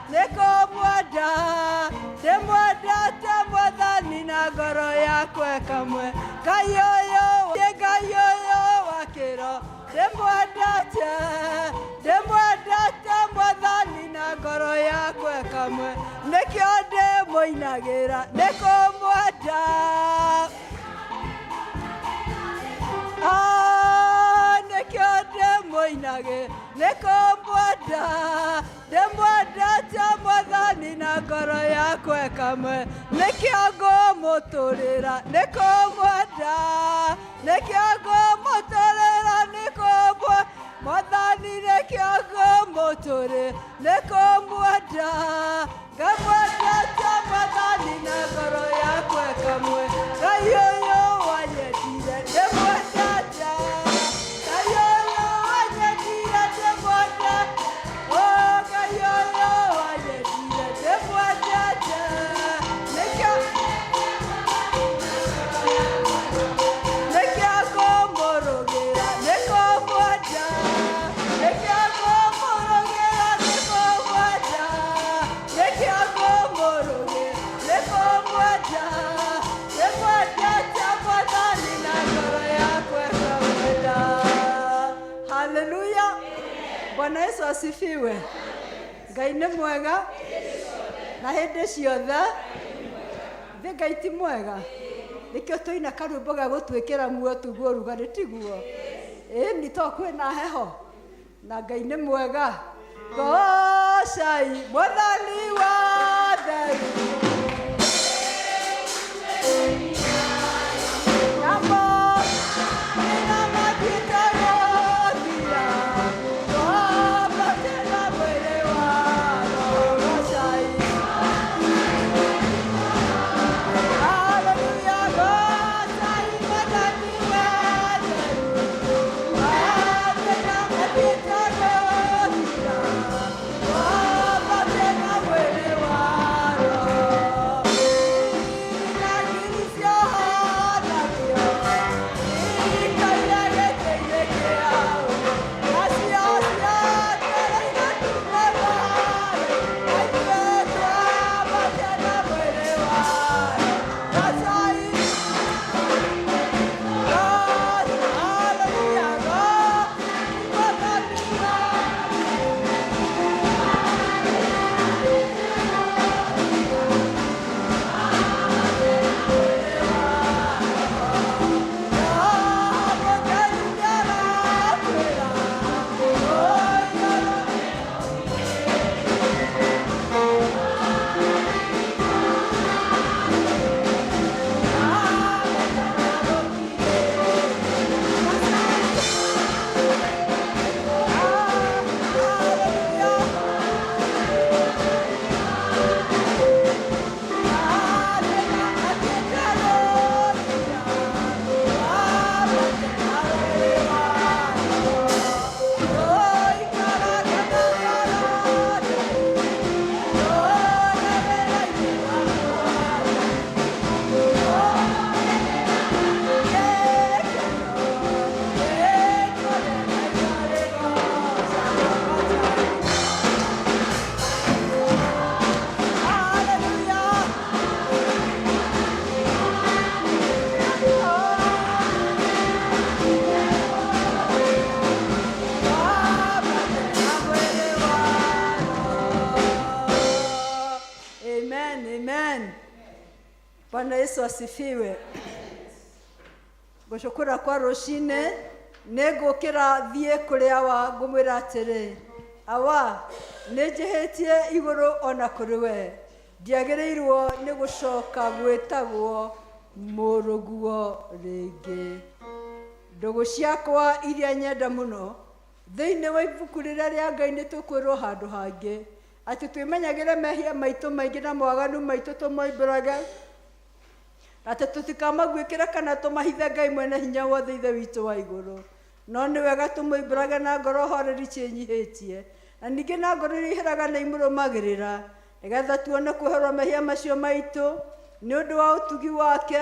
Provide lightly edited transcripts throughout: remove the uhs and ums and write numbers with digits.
nikumwenda ndimwendete Mwathani na ngoro yakwa kamwe Ngai ũyũ wa kĩro ndimwendete Mwathani na ngoro yakwa kamwe nĩkĩo ndĩmũinagĩra nĩkũmwenda nĩkĩo ndĩmũinagĩra nĩkũmwenda ndĩmwendete Mwathani na ngoro yakwa kamwe nĩkĩo ngũmũtũrĩra nĩkũmwenda nĩkĩo ngũmũtũrĩra nĩkũmwenda Mwathani nĩkĩo ngũmũtũrĩra nĩkũmwenda ngamwendete Mwathani na ngoro yakwa kamwe Ngai ũyũ wanyendire ndĩmwendete Ngai ũyũ wanyendire ndĩmwendete Ngai ũyũ wanyendire ndĩmwendete nĩkĩo ngũmũrũgĩra nĩkũmwenda nĩkĩo ngũmũrũgĩra nĩkũmwenda nĩkĩo ngũmũrũgĩra nĩkũmwenda ndĩmwendete Mwathani na ngoro yakwa kamwenda. Haleluya. Bwana Yesu asifiwe. Ngai nĩ mwega na hĩndĩ ciothe thĩ Ngai ti mwega nĩkĩo tũina karwĩmbo ga gũtwĩkĩra muoyo tuguo ũrugarĩ tiguo ĩni to kwĩna heho na Ngai nĩ mwega gocai Mwathani wa thayũ Bwana Yesu asifiwe. Gucukura kwa rucine negukira thie kuria wa ngumwira atiri awa nijihitie iguru ona kuri we ndiagirirwo ni gucoka gwitagwo muruguo ringi ndugu ciakwa iria nyenda muno thiini wa ibuku riria ria Ngai nitukwirwo handu hangi ati twimenyagire mehia maitu maingi na mwaganu maitu tumoimburaga ati tutikamagwikira kana tumahithe Ngai mwene hinya wothe ithe witu wa iguru no ni wega tumuimburaga na ngoro horeri cinyihitie na ningi na ngoro iheraga na imurumagirira nigetha tuone kweherwo mehia macio maitu ni undu wa utugi wake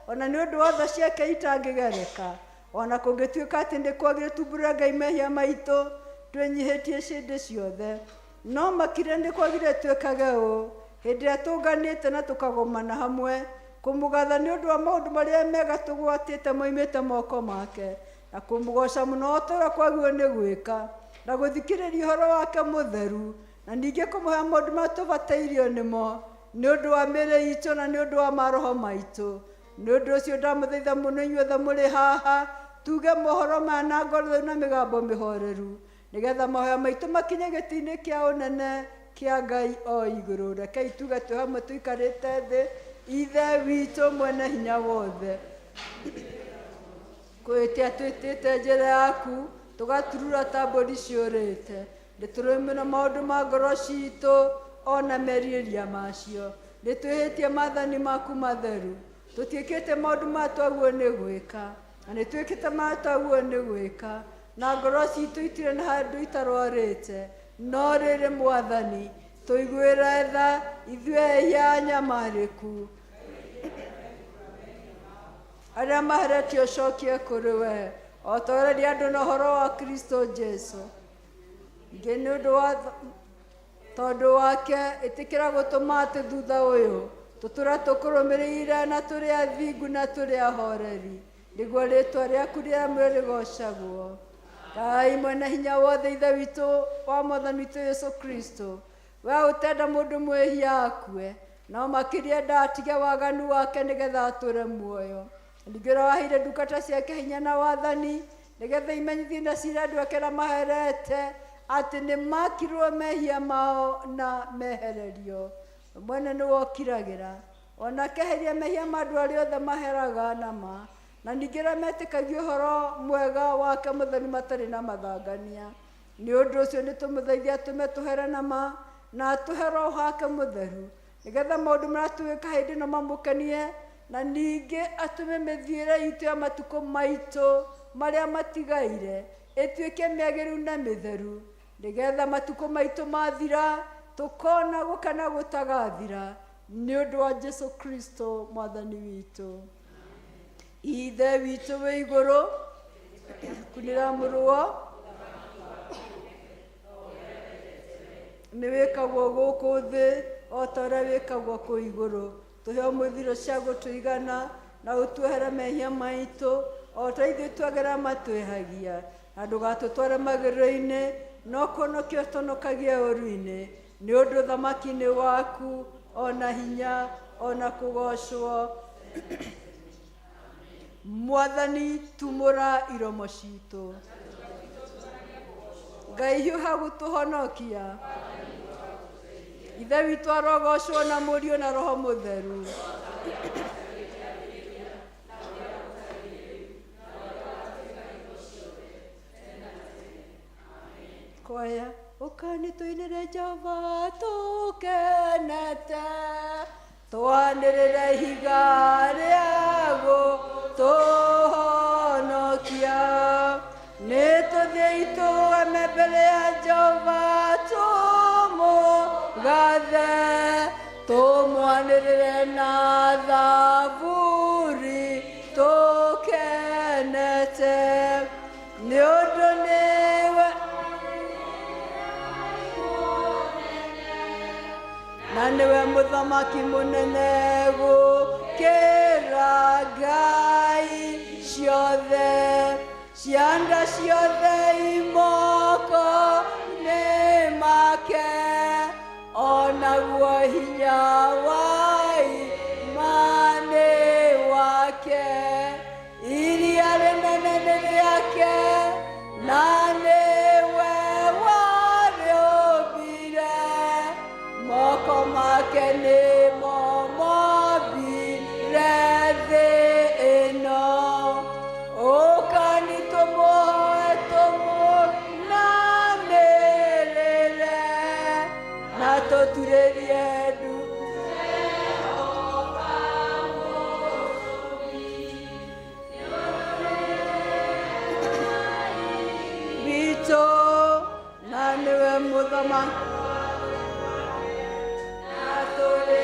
ona ni undu wa tha ciake itangigereka ona kungituika ati ndi kwagire tumbura Ngai mehia maitu twenyihitie cindi ciothe no makire nĩ kwagire twĩkage ũũ hĩndĩ ĩrĩa tũnganĩte na tũkagomana hamwe kũmũgatha nĩ ũndũ wa maũndũ marĩa mega tũgwatĩte moimĩte moko make na kũmũgoca mũno o ta ũrĩa kwagĩrĩirwo nĩ gwĩka na gũthikĩrĩria ũhoro wake mũtheru na ningĩ kũmũhe maũndũ marĩa tũbatairio nĩmo nĩ ũndũ wa mĩĩrĩ itũ na nĩ ũndũ wa maroho maitũ. Nĩ ũndũ ũcio ndamũthaitha mũno inyuothe mũrĩ haha tuge mohoro maya na ngoro theru na mĩgambo mĩhoreru nĩgetha mahoya maitũ makinye gĩtĩ-inĩ kĩa ũnene kĩa Ngai o igũrũ. Rekei tuge twĩ hamwe tũikarĩte thĩ. Ithe witũ mwene hinya wothe, kwĩtia twĩtĩte njĩra yaku tũgaturura ta mbũri ciũrĩte nĩtũrũmĩrĩra maũndũ ma ngoro citũ ona merirĩria macio. Nĩtwĩhĩtie maathani maku matheru tũtiĩkĩte maũndũ ma twagwo nĩ gwĩka na nĩtwĩkĩte ma twagwo nĩ gwĩka na ngoro citũ itirĩ na handũ itarwarĩte, no rĩrĩ Mwathani tũiguĩre tha ithuĩ ehia nyamarĩku arĩa maheretio cokie kũrĩ we o ta ũrĩa andũ na ũhoro wa Kristo Jesu. Ningĩ nĩ ũndũ wa tondũ wake ĩtĩkĩra gũtũma atĩ thutha ũyũ tũtũra tũkũrũmĩrĩire na tũrĩ athingu na tũrĩ ahoreri nĩguo rĩĩtwa rĩaku rĩamũre rĩgocagwo. Ngai mwene hinya wothe ithe witũ wa Mwathani witũ Yesu Kristo, we ũtenda mũndũ mwĩhia akue no makĩria ndatige waganu wake nĩgetha atũre muoyo. Ningĩ waheire ndungata ciake hinya na wathani nĩgetha imenyithie na ciira andũ ake na maherete atĩ nĩ makirwo mehia mao na mehererio. Mwene nĩ wokiragĩra onake eheria mehia ma andũ arĩa othe maheraga nama na ningĩ arĩa metĩkagia ũhoro mwega wake mũtheru matarĩ na mathangania. Nĩ ũndũ ũcio nĩtũmũthaithia atũme tũhere nama na atũhe roho wake mũtheru nĩgetha maũndũ marĩa tũgĩka hĩndĩ ĩno mamũkenie na ningĩ atũme mĩthiĩre itũ ya matukũ maitũ marĩa matigaire ĩtuĩke mĩagĩrĩru na mĩtheru nĩgetha matukũ maitũ mathira tũkona gũkana gũtagathira nĩ ũndũ wa Jesu Kristo Mwathani witũ. Ithe witũ wĩ igũrũ kunĩra mũrũo nĩ wĩkagwo gũkũ thĩ o ta ũrĩa wĩkagwo kũu igũrũ. Tũhe mũthiro cia gũtũigana na ũtuohere mehia maitũ o ta ithuĩ twagera matwĩhagia na ndũgatũtware magerio-inĩ no kũhonokia ũtũhonokagie ũũru-inĩ nĩ ũndũ ũthamaki-inĩ waku ona hinya ona kũgocwo. Mwathani tumũra iromo citũ. Ngai hiũha gũtũhonokia. Ithe witũ arogocwo na Mũriũ na Roho Mũtheru. Kwaya ũkani tũinĩre Jehova tũkenete twanĩrĩre ihiga rĩa gũtũhonokia. Nĩtũthiĩ tũrũgame mbere ya Jehova tũmũgathe tũmwanĩrĩre na thaburi tũkenete nĩ ũndũ nĩwe na nĩwe mũthamaki mũnene gũkĩra ngai ciothe. Cianda ciothe imoko-inĩ make onaguo hinya wa imani wake. Iria rĩnene nĩ rĩake na nĩwe warĩũmbire, moko make nĩmo mombire thĩ ĩno. Ũkani tũmũhoe tũmũinamĩrĩre na tũturĩrie ndu witũ na nĩwe mũthamaki na tũrĩ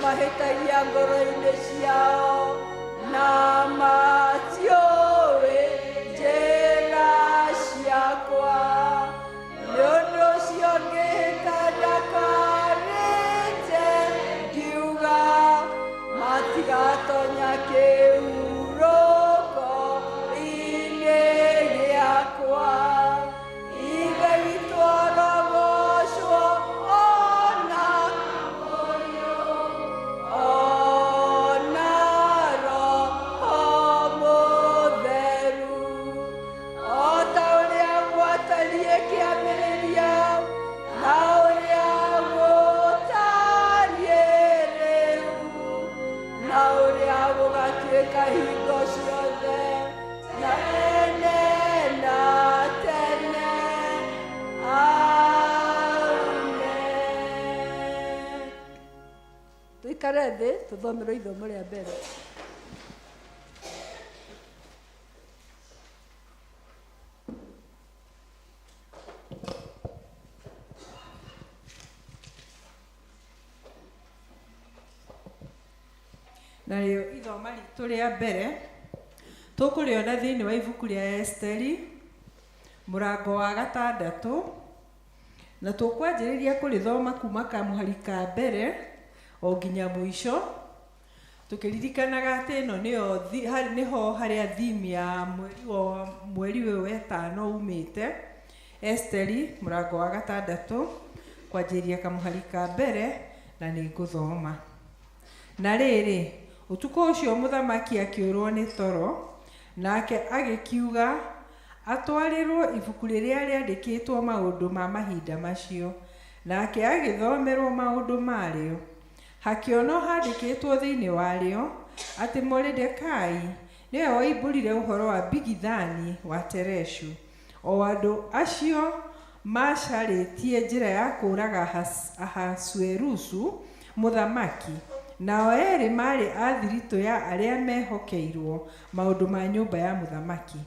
mahĩtagia ngoro-inĩ ciao na matiũĩ njĩra ciakwa. Nĩ ũndũ ũcio ngĩhĩta ndakarĩte ngiuga matigatonya kĩhurũko-inĩ gĩakwa. Ithe witũ arogocwo ona Roho Mũtheru, o ta ũrĩa gwatariĩ kĩambĩrĩria na ũrĩa gũtariĩ rĩu na ũrĩa gũgatuĩka hingo ciothe na tene na tene. Amen. Tuikare thĩ tũthomerwo ithomo rĩa mbere. Narĩo ithoma ritũ rĩa mbere tũkũrĩona thĩinĩ wa ibuku rĩa Esteri mũrango wa 6, na tũkwanjĩrĩria kũrĩthoma kuma kamũhari ka mbere o nginya mũico, tũkĩririkanaga atĩ ĩno nĩho harĩa theme ya mweri ũyũ wetano umĩte. Esteri mũrango wa 6 kwanjĩrĩria kamũhari ka mbere, na nĩ ngũthoma. Na rĩrĩ, ũtukũ ũcio mũthamaki akĩũrwo nĩ toro, nake agĩkiuga atwarĩrwo ibuku rĩrĩa rĩandĩkĩtwo maũndũ ma mahinda macio, nake agĩthomerwo maũndũ marĩo. Hakĩonwo handĩkĩtwo thĩinĩ warĩo atĩ Moridekai nĩwe waimbũrire ũhoro wa Bigithani wa Tereshu. O andũ acio macarĩtie njĩra ya kũũraga Ahasuerusu mũthamaki, nao erĩ marĩ a thiritũ ya arĩa mehokeirwo maũndũ ma nyũmba ya mũthamaki,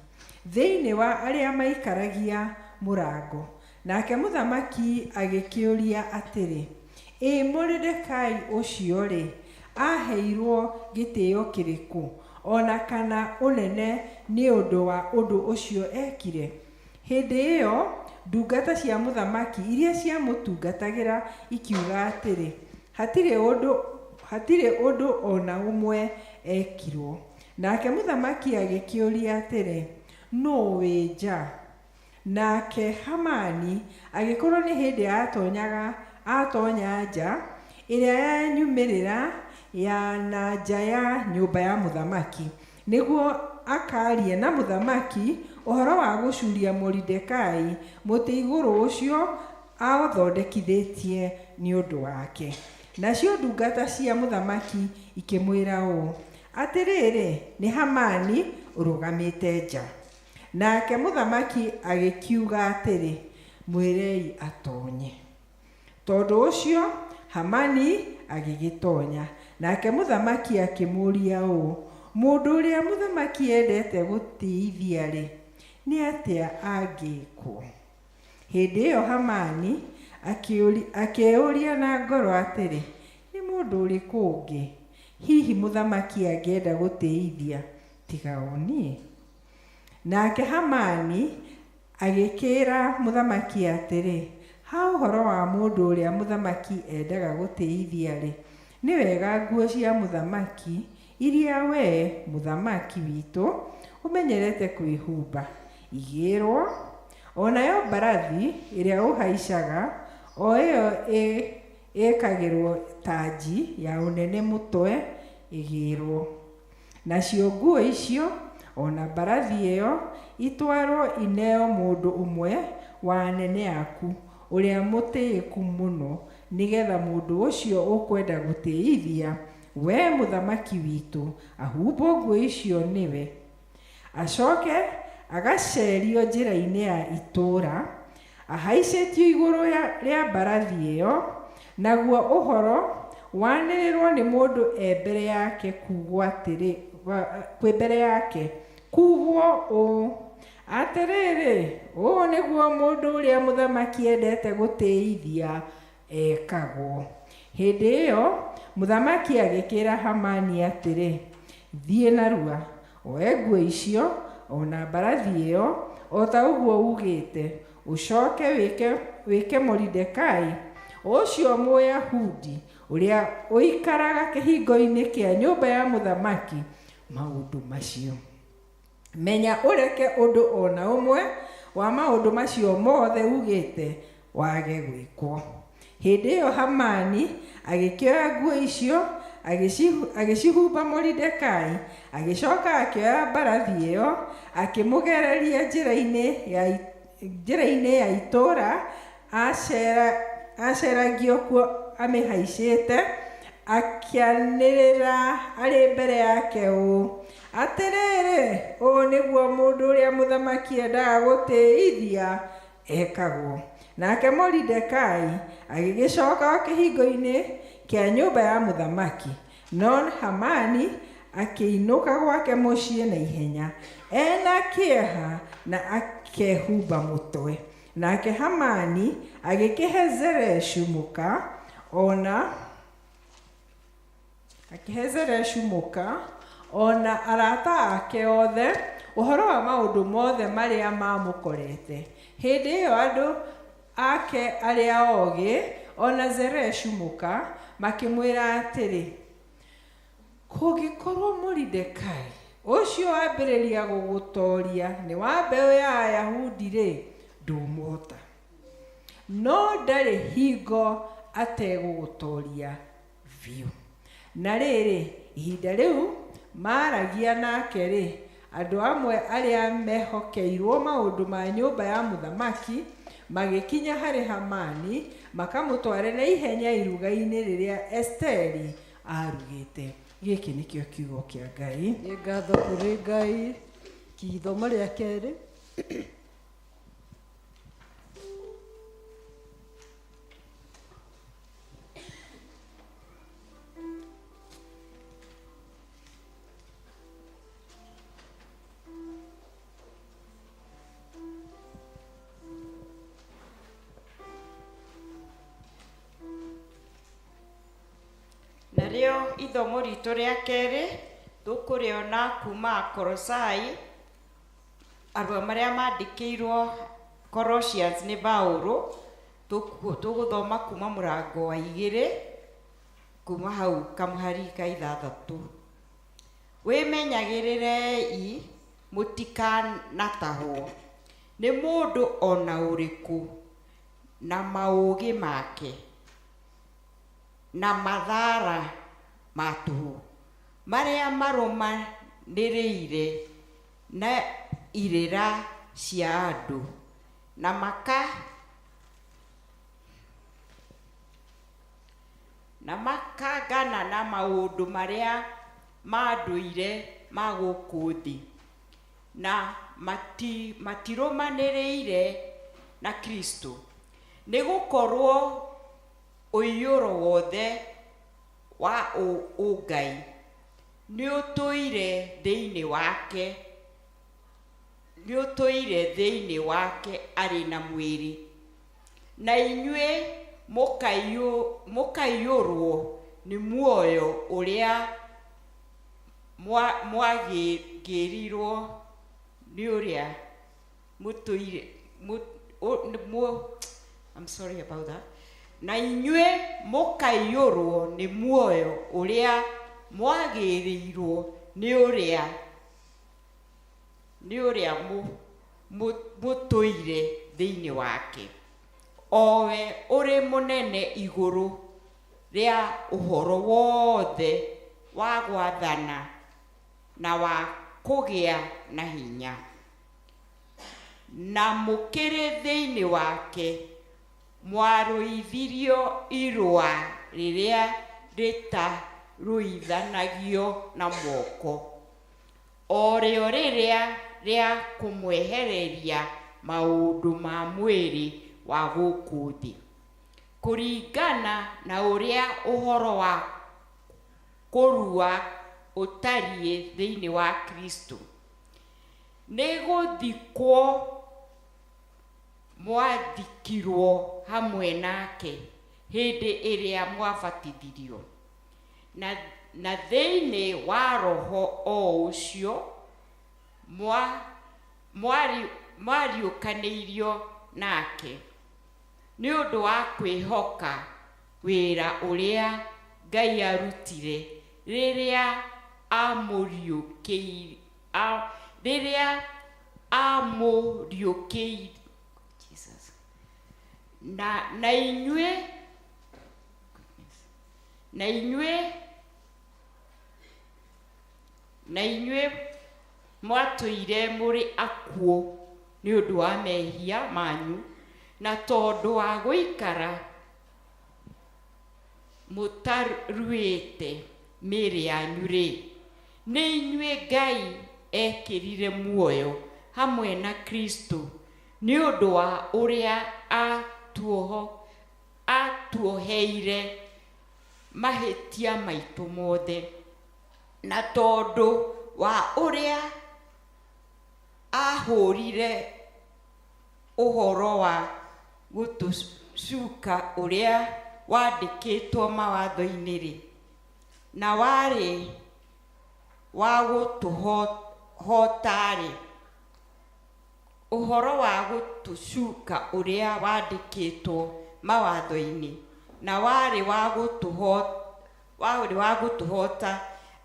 thĩinĩ wa arĩa maikaragia mũrango. Nake mũthamaki agĩkĩũria atĩrĩ, Moridekai ũcio-rĩ, aheirwo gĩtĩo kĩrĩkũ, ona kana ũnene nĩ ũndũ wa ũndũ ũcio ekire? Hĩndĩ ĩyo ndungata cia mũthamaki iria ciamũtungatagĩra ikiuga atĩrĩ, hatirĩ ũndũ ona ũmwe ekirwo. Nake mũthamaki agĩkĩũria atĩrĩ, nũ wĩ nja? Nake Hamani agĩkorwo nĩ hĩndĩ atonya nja ĩrĩa yanyumĩrĩra ya na nja ya nyũmba ya mũthamaki, nĩguo akaria na mũthamaki ũhoro wa gũcuria Moridekai mũtĩ igũrũ ũcio aũthondekithĩtie nĩ ũndũ wake. Nacio ndungata cia mũthamaki ikĩmwĩra ũũ, atĩrĩrĩ, nĩ Hamani ũrũgamĩte nja. Nake mũthamaki agĩkiuga atĩrĩ, mwĩrei atonye. Tondũ ũcio Hamani agĩgĩtonya. Nake mũthamaki akĩmũũria ũũ, mũndũ ũrĩa mũthamaki endete gũtĩithia-rĩ, nĩ atĩa angĩkwo? Hĩndĩ ĩyo Hamani akĩũria na ngoro atĩrĩ, nĩ mũndũ ũrĩkũ ũngĩ hihi mũthamaki angĩenda gũtĩithia tiga o niĩ? Nake Hamani agĩkĩĩra mũthamaki atĩrĩ, ha ũhoro wa mũndũ ũrĩa mũthamaki endaga gũtĩithia-rĩ, nĩ wega nguo cia mũthamaki iria wee mũthamaki witũ ũmenyerete kwĩhumba igĩrwo, onayo mbarathi ĩrĩa ũhaicaga, o ĩyo ĩkagĩrwo tanji ya ũnene mũtwe igĩrwo. Nacio nguo icio ona mbarathi ĩyo itwarwo ineo mũndũ ũmwe wa anene aku ũrĩa mũtĩĩku mũno, nĩgetha mũndũ ũcio ũkwenda gũtĩithia wee mũthamaki witũ ahumbwo nguo icio nĩwe. Acoke agacerio njĩra-inĩ ya itũũra ahaicĩtio igũrũ rĩa mbarathi ĩyo, naguo ũhoro wanĩrĩrwo nĩ mũndũ mbere yake kuugwo atĩrĩ, kwĩ mbere yake kuugwo ũũ, atĩrĩrĩ, ũũ nĩguo mũndũ ũrĩa mũthamaki endete gũtĩithia ekagwo. Hĩndĩ ĩyo Mũthamaki agĩkĩra Hamani atĩrĩ, thiĩ narua, oe nguo icio, ona mbarathi ĩyo, o ta ũguo ugĩte, ũcoke wĩke Moridekai, ũcio Mũyahudi, ũrĩa ũikaraga kĩhingo-inĩ kĩa nyũmba ya mũthamaki, maũndũ macio. Menya ũreke ũndũ ona ũmwe wa maũndũ macio mothe ugĩte wage gwĩkwo. Hĩndĩ ĩyo Hamani agĩkĩoya nguo icio, agĩcihumba Moridekai, agĩcoka akĩoya mbarathi ĩyo, akĩmũgereria njĩra-inĩ ya itũũra aceragio kuo amĩhaicĩte, akĩanĩrĩra arĩ mbere yake ũũ, atĩrĩrĩ, ũũ nĩguo mũndũ ũrĩa mũthamaki endaga gũtĩithia ekagwo. Nake Moridekai agĩgĩcoka kĩhingo-inĩ kĩa nyũmba ya mũthamaki, no Hamani akĩinũka gwake mũciĩ na ihenya, ena kĩeha na akehumba mũtwe. Nake Hamani agĩkĩhe Zereshu mũka ona arata ake othe ũhoro wa maũndũ mothe marĩa mamũkorete. Hĩndĩ ĩyo andũ ake arĩa oogĩ ona Zereshu mũka makĩmwĩra atĩrĩ, kũngĩkorwo Moridekai ũcio wambĩrĩria gũgũtooria nĩ wa mbeũ ya Ayahudi-rĩ, ndũmũhota, no ndarĩ hingo ategũgũtooria biũ. Na rĩrĩ, ihinda rĩu maaragia nake-rĩ, andũ amwe arĩa mehokeirwo maũndũ ma nyũmba ya mũthamaki magĩkinya harĩ Hamani, makamũtware na ihenya iruga-inĩ rĩrĩa Esteri arugĩte. Gĩkĩ nĩkĩo kiugo kĩa Ngai. Nĩ ngatho kũrĩ Ngai. Ithomo rĩa kerĩ. Narĩo ithomo ritũ rĩa kerĩ tũkũrĩona kuma Kolosai, arũa marĩa mandĩkĩirwo Colossians nĩ Paũlũ, tũgũthoma kuma mũrango wa 2 kuma hau kamũhari ka 6. Wĩmenyagĩrĩrei mũtikanatahwo nĩ mũndũ ona ũrĩkũ na maũgĩ make na mathara ma tũhũ marĩa marũmanĩrĩire na irĩra cia andũ na makangana na maũndũ marĩa ma ndũire ma gũkũ thĩ, na matirũmanĩrĩire na Kristo, nĩ gũkorwo ũiyũro wothe wa ũngai nĩ ũtũire thĩinĩ wake arĩ na mwĩrĩ, na inyuĩ mũkaiyũrwo nĩ muoyo ũrĩa mwagĩrirwo nĩ ũrĩa mũtũire I'm sorry about that. Na inyuĩ mũkaiyũrwo nĩ muoyo ũrĩa mwagĩrĩirwo nĩ ũrĩa mũtũire thĩinĩ wake, owe ũrĩ mũnene igũrũ rĩa ũhoro wothe wa gwathana na wa kũgĩa na hinya, na mũkĩrĩ thĩinĩ wake mwarũithirio irũa rĩrĩa rĩtarũithanagio na moko, o rĩo rĩrĩa rĩa kũmwehereria maũndũ ma mwĩrĩ wa gũkũ thĩ, kũringana na ũrĩa ũhoro wa kũrua ũtariĩ thĩinĩ wa Kristo, nĩ gũthikwo mwathikirwo hamwe nake hĩndĩ ĩrĩa mwabatithirio, na thĩinĩ wa roho o ũcio mwariũkanĩirio nake nĩ ũndũ wa kwĩhoka wĩra ũrĩa Ngai arutire rĩrĩa amũriũkĩire Jesus na inyuĩ mwatũire mũrĩ akuũ nĩ ũndũ wa mehia manyu na tondũ wa gũikara mũtaruĩte mĩĩrĩ yanyu-rĩ, nĩ inyuĩ Ngai ekĩrire muoyo hamwe na Kristo nĩ ũndũ wa ũrĩa atuoheire mahĩtia maitũ mothe, na tondũ wa ũrĩa ahũrire ũhoro wa gũtũcuka ũrĩa wandĩkĩtwo mawatho-inĩ-rĩ, na warĩ wa gũtũhoota-rĩ, ũhoro wa gũtũcuka ũrĩa wandĩkĩtwo mawatho-inĩ, na warĩ wa gũtũhoota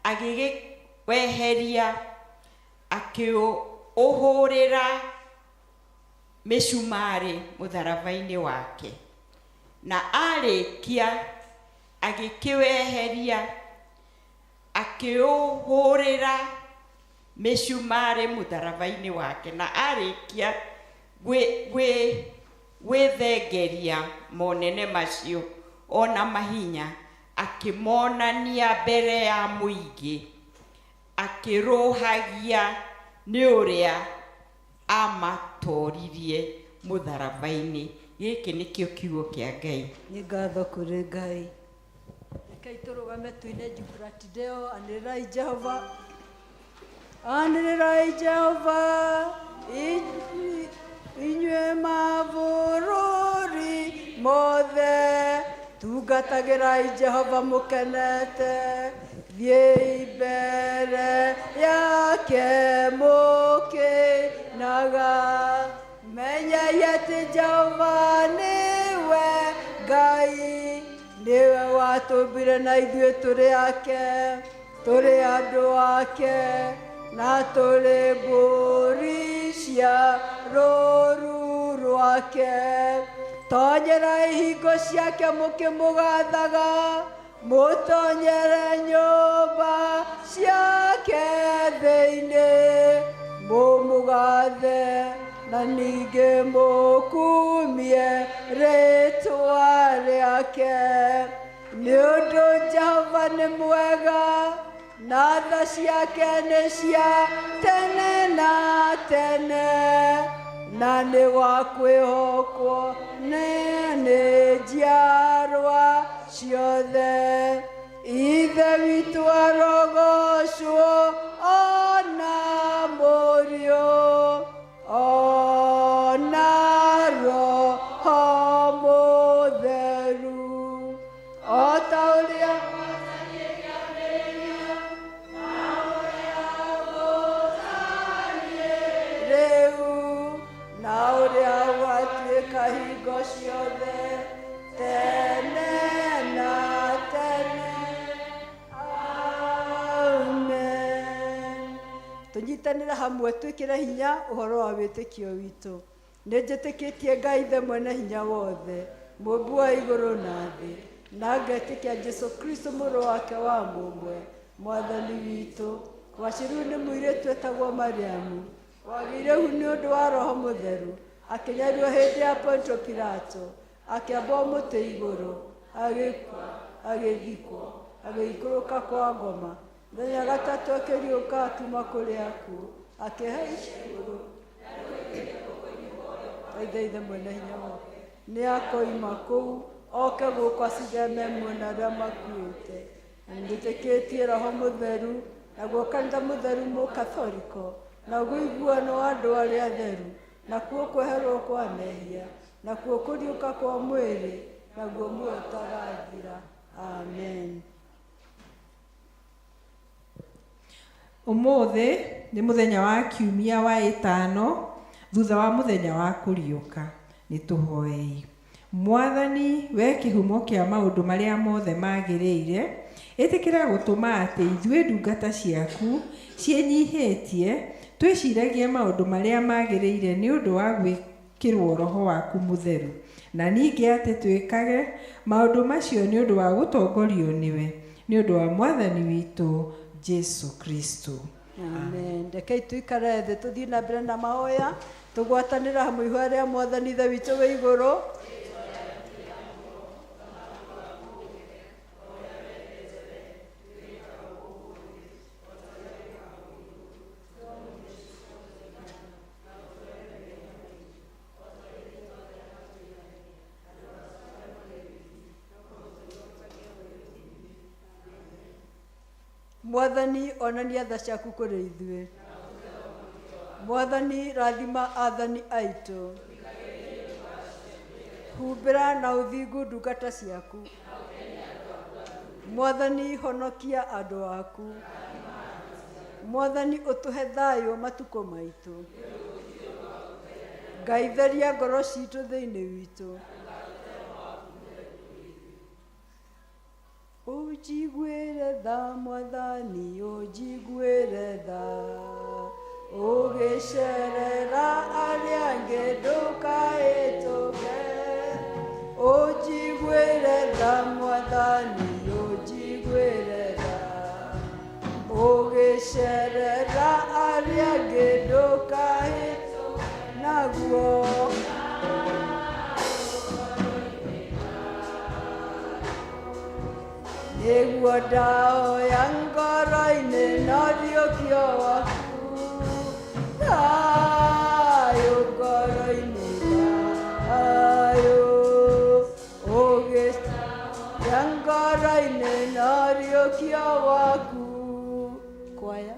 agĩweheria akĩũhũrĩra mĩcumarĩ mũtharaba-inĩ wake, na arĩkia agĩkĩweheria akĩũhũrĩra mĩcumarĩ mũtharaba-inĩ wake, na arĩkia gwĩthengeria monene macio ona mahinya, akĩmonania mbere ya mũingĩ, akĩrũhagia nĩ ũrĩa amatoririe mũtharaba-inĩ. Gĩkĩ nĩkĩo kiugo kĩa Ngai. Nĩ ngatho kũrĩ Ngai. Rekei tũrũgame tuine Jubratideo. Anĩrĩrai Jehova, anĩrĩrai Jehova, inyuĩ mabũrũri mothe, tungatagĩrai Jehova mũkenete, thiĩi mbere yake mũkĩinaga, menyai atĩ Jehova nĩwe Ngai, nĩwe watũmbire na ithuĩ tũrĩ ake, tũrĩ andũ ake, na tũrĩ mbũri cia rũũru rwake. Tonyerai hingo ciake mũkĩmũgathaga, mũtonyere nyũmba ciake thĩinĩ, mũmũgathe na ningĩ mũkumie rĩĩtwa rĩake, nĩ ũndũ Jehova nĩ mwega na tha ciake nĩ cia tene na tene, na nĩ wa kwĩhokwo nĩ njiarwa ciothe. Ithe witũ arogocwo ona mũriũ ona Roho Mũtheru, o ta ũrĩa rĩu na ũrĩa gwatuĩka hingo ciothe tene na tene. Amen. Tũnyitanĩre hamwe twĩkĩre hinya ũhoro wa wĩtĩkio witũ. Nĩ njĩtĩkĩtie Ngai Ithe mwene hinya wothe, Mũmbi wa igũrũ na thĩ, na ngetĩkia Jesũ Kristo mũrũ wake wa mũmwe, Mwathani witũ, wacirũ nĩ mũirĩtu etagwo Mariamu, wagĩire hu nĩ ũndũ wa Roho Mũtheru, akĩnyarirwo hĩndĩ ya Pontio Pilato, akĩambwo mũtĩ igũrũ, agĩkua, agĩthikwo, agĩikũrũka kwa ngoma, mũthenya gatatũ akĩriũka akiuma kũrĩ akuũ, akĩhaica igũrũ, Ithe mwene hinya wothe nĩ akoima kũu, oke gũkũ acitheme muona arĩa makuĩte. Na nĩnjĩtĩkĩtie Roho Mũtheru, naguo kanitha mũtheru mũkathoriko, naguo ũiguano wa andũ arĩa atheru, nakuo kweherwo kwa mehia, nakuo kũriũka kwa mwĩrĩ, naguo muoyo ũtagathira. Amen. Umuthi ni muthenya wa kiumia wa itano thutha wa muthenya wa kuriuka. Nituhoei. Mwathani we kihumo kia maundu maria mothe magiriire, itikira gutuma ati ithue ndungata ciaku cienyihitie twiciragie maundu maria magiriire ni undu wa gwikirwo roho waku mutheru, na ningi ati twikage maundu macio ni undu wa gutongorio niwe, ni undu wa mwathani witu Jesu Kristo. Amen. Rekei tuikare thĩ tũthiĩ na mbere na mahoya tũgwatanĩra hamwe ihooya rĩa Mwathani Ithe witũ wĩ igũrũ. Mwathani onania tha ciaku kũrĩ ithuĩ. Mwathani rathima athani aitũ. Humbĩra na ũthingu ndungata ciaku. Mwathani honokia andũ aku. Mwathani ũtũhe thayũ matukũ maitũ. Ngai theria ngoro citũ thĩinĩ witũ. Ũnjiguĩre tha Mwathani, ũnjiguĩre tha, ũgĩcerera arĩa angĩ ndũkahĩtũke. Ũnjiguĩre tha Mwathani, ũnjiguĩre tha, ũgĩcerera arĩa angĩ ndũkahĩtũke. Naguo nĩguo ndahoya ngoro-inĩ na ũthiũkio waku. Thayũ ngoro-inĩ, thayũ ũgĩcia ngoro-inĩ na ũthiũkio waku. Kwaya.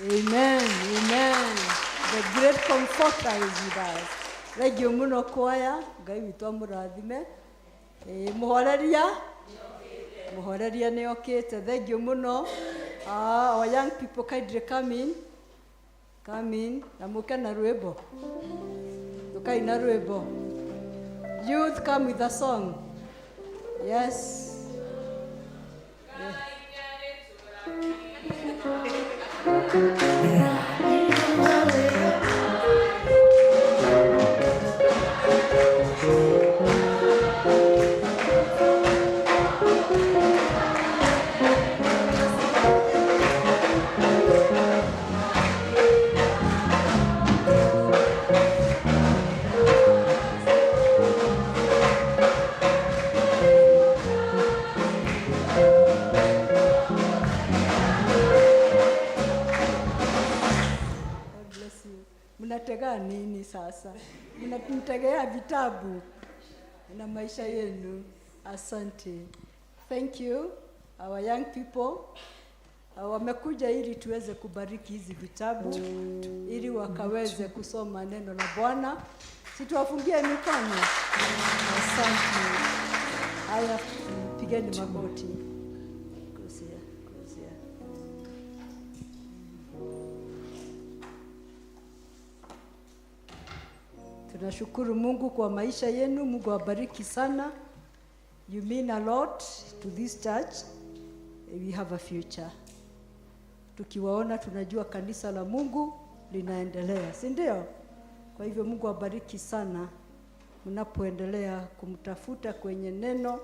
Amen, amen. The great comforter is with us. Regio muno kwaya, Ngai witũ amũrathime. Muhoreria nĩ okĩte. Thank you muno. Our young people kindly come in. Na mũke na rwĩmbo. Tũkaina rwĩmbo. Youth, come with a song. Yes. Mnategea nini sasa? Mnategea vitabu na maisha yenu. Asante. Thank you our young people. Wamekuja ili tuweze kubariki hizi vitabu ili wakaweze kusoma neno la Bwana. Situwafungie mikono. Asante. Haya, pigeni magoti. Kusia. Tunashukuru Mungu kwa maisha yenu. Mungu awabariki sana. You mean a lot to this church. We have a future. Tukiwaona tunajua kanisa la Mungu linaendelea, si ndio? Kwa hivyo Mungu awabariki sana mnapoendelea kumtafuta kwenye neno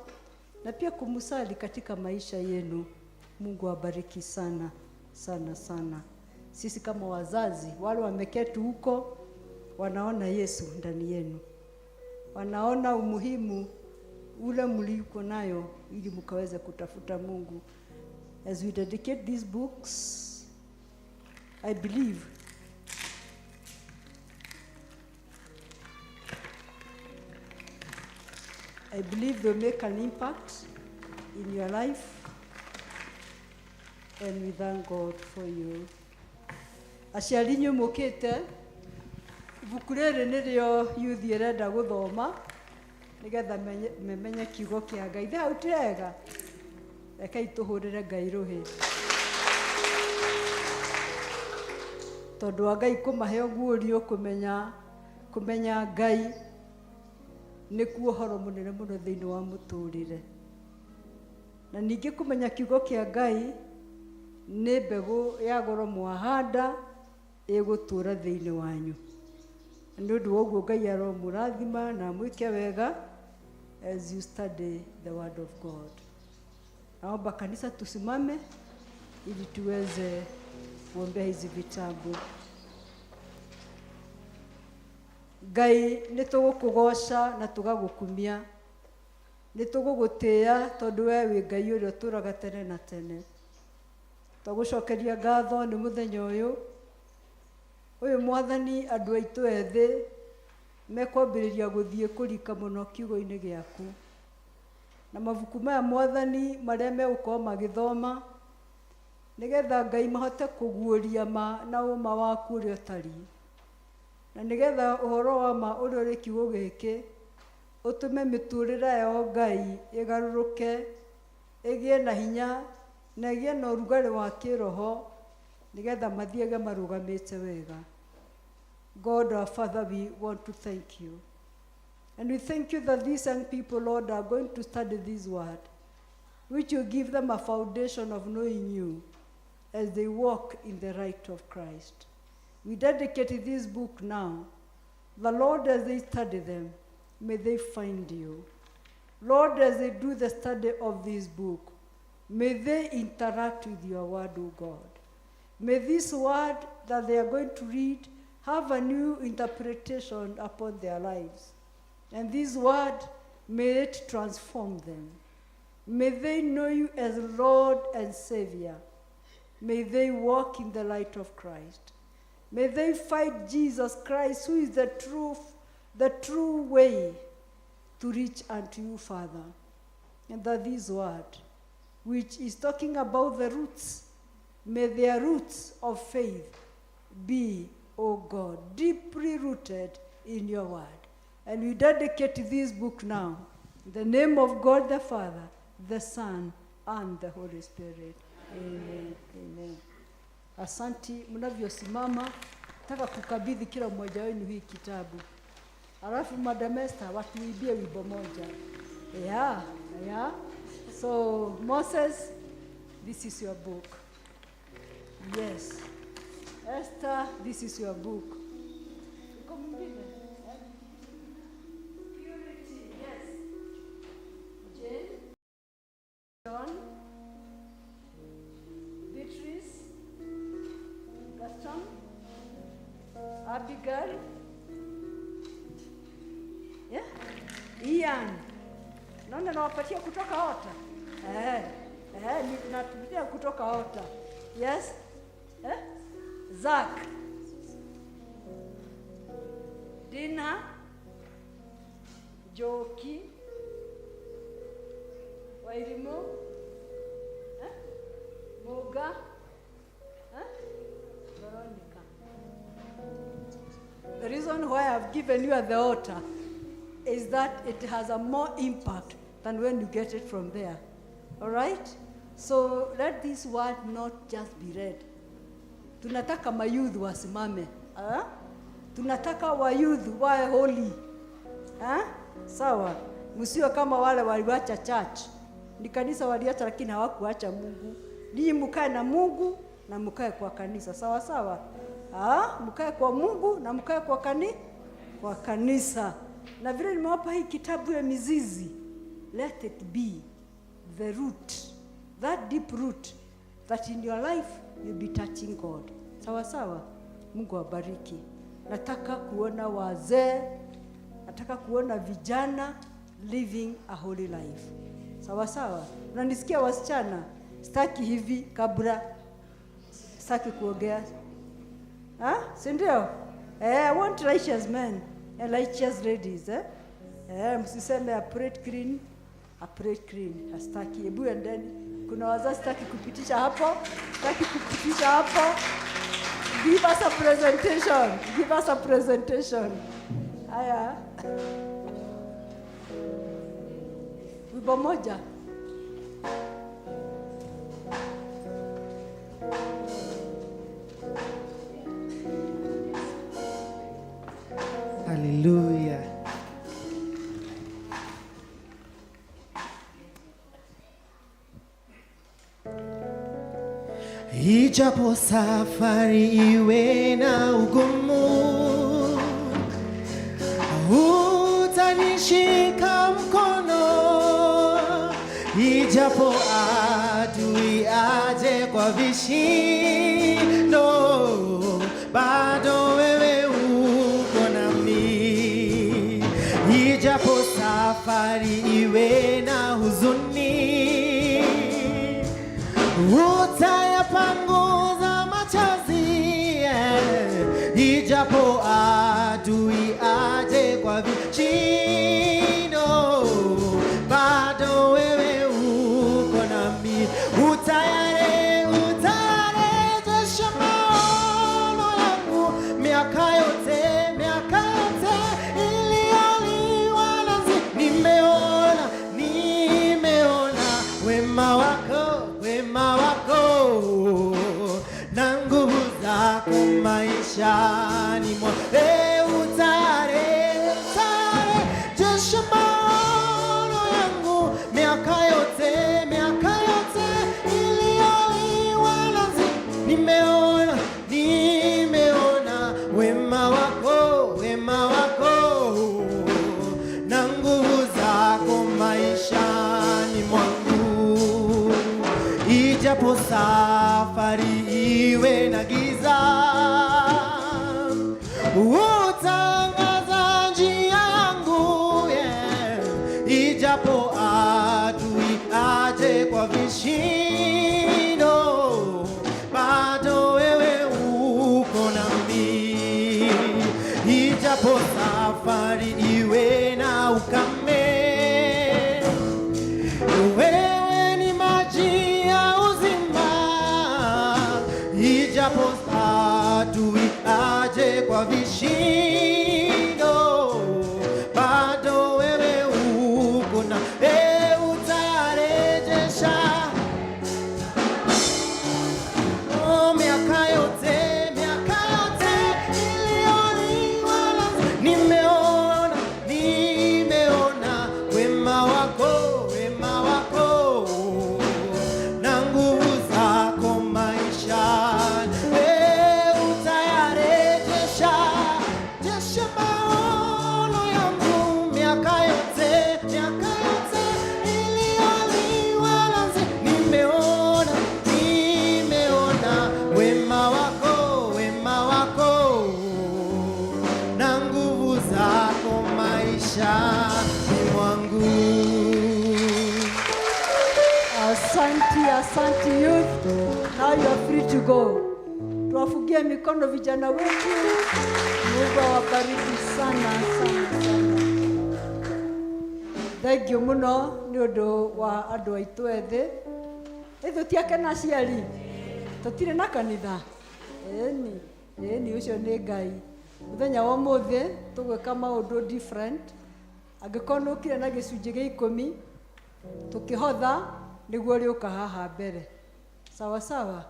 na pia kumsali katika maisha yenu. Mungu awabariki sana sana sana. Sisi kama wazazi, wale wameketi huko wanaona Yesu ndani yenu. Wanaona umuhimu ule mliko nayo ili mkaweze kutafuta Mungu. As we dedicate these books, I believe they'll make an impact in your life, and we thank God for you. Aciari nyu mukite ibuku rĩrĩ nĩrĩo youth irenda gũthoma nĩgetha memenye kiugo kĩa Ngai. Hau tirega, rekei tũhũrĩre Ngai rũhĩ. Tondũ wa Ngai kũmahe ũguũrio kũmenya Ngai nĩkuo ũhoro mũnene mũno thĩinĩ wa mũtũrĩre. Na ningĩ kũmenya kiugo kĩa Ngai nĩ mbegũ ya goro mwahanda ĩgũtũũra thĩinĩ wanyu. Nĩ ũndũ wa ũguo Ngai aromũrathima na mwĩke wega as you study the word of God. Naomba kanisa tusimame ili tuweze kuombea hizi vitabu. Ngai nĩtũgũkũgoca na tũgagũkumia. Nĩtũgũgũtĩĩa tondũ we wĩ Ngai ũrĩa ũtũũraga tene na tene. Tũgũcokeria ngatho nĩ mũthenya ũyũ Mwathani, andũ aitũ ethĩ mekwambĩrĩria gũthiĩ kũrika mũno kiugo-inĩ gĩaku. Na mabuku maya Mwathani marĩa megũkorwo magĩthoma nĩgetha Ngai mahote kũguũria na ũma waku ũrĩa ũtariĩ. Na nĩgetha ũhoro wa ma ũrĩa ũrĩ kiugo gĩkĩ ũtũme mĩtũrĩre yao Ngai ĩgarũrũke, ĩgĩe na hinya na ĩgĩe na ũrugarĩ wa kĩroho nĩgetha mathiage marũgamĩte wega. God our Father, we want to thank you. And we thank you that these young people, Lord, are going to study this word, which will give them a foundation of knowing you as they walk in the light of Christ. We dedicate this book now. The Lord, as they study them, may they find you. Lord, as they do the study of this book, may they interact with your word, O God. May this word that they are going to read have a new interpretation upon their lives. And this word, may it transform them. May they know you as Lord and Savior. May they walk in the light of Christ. May they find Jesus Christ, who is the true way to reach unto you, Father. And that this word, which is talking about the roots May their roots of faith be, O God, deeply rooted in your word. And we dedicate this book now in the name of God the Father, the Son, and the Holy Spirit. Amen. Amen. Asanti, mnavyosimama, nataka kukabidhi kila mmoja wenu hii kitabu. Alafu Madam Esther watuibie wimbo moja. Yeah. So Moses, this is your book. Yes. Esther, this is your book. Purity, yes. Jane, John, Beatrice, Gaston, Abigail, yeah? Ian. Naona nawapatia kutoka Ota. Natupatia kutoka Ota. Yes? Zach. Dina. Joki. Wairimu. Moga. Veronica. The reason why I've given you at the altar is that it has a more impact than when you get it from there. All right? So let this word not just be read. Tunataka mayouth wasimame. Tunataka wayouth wawe holy. Sawa. Msio kama wale waliacha church. Ni kanisa waliacha lakini hawakuacha Mungu. Ninyi mkae na Mungu na mkae kwa kanisa. Sawa sawa. Mkae kwa Mungu na mkae kwa kanisa. Na vile nimewapa hii kitabu ya mizizi, let it be the root, that deep root that in your life you'll be touching God. Sawa sawa. Mungu awabariki. Nataka kuona wazee, nataka kuona vijana living a holy life. Sawa sawa. Unanisikia wasichana? Sitaki hivi kabla, sitaki kuongea. Si ndio? I want righteous men and righteous ladies. Msiseme a prayed clean. Hastaki. Hebu endeni. Kuna wazazi sitaki kupitisha hapo. Give us a presentation. Haya. Wimbo moja. Hallelujah. Ijapo safari iwe na ugumu, utanishika mkono. Ijapo adui aje kwa vishindo, bado wewe uko nami. Ijapo safari iwe na huzuni, utayapanguza machozi. Ijapo adui aje kwa vishindo, bado wewe uko nami. Utayarejesha maono yangu miaka yote iliyoliwa na nzi. Nimeona wema wako na nguvu zako maishani mwangu. Utayarejesha maono yangu miaka yote iliyoliwa na nzi. Nimeona wema wako na nguvu zako maishani mwangu. Ijapo safari iwe na giza, utangaza njia yangu. Ijapo adui aje kwa vishindo, bado wewe uko nami. Ijapo safari iwe na ukame, wewe ni maji ya uzima. aje kwa vishindo, bado wewe uko na utayarejesha miaka yote iliyoliwa. Nimeona wema wako na nguvu zako maishani. Utayarejesha maono yangu, miaka yote iliyoliwa. Nimeona wema wako na nguvu zako maishani mwangu. Asante youth. Now you are free to go. Tuwafungie mikono vijana wetu. Mungu awabariki sana. Thank you muno ni undu wa andu aitu ethi. Ithu tiakena ciari. Tutire na kanitha. Eni ucio ni Ngai. Muthenya wa muthi tugwika maundu different. Angikorwo ukire na gicunji gia 10 tukihotha niguo riuka haha mbere. Sawa.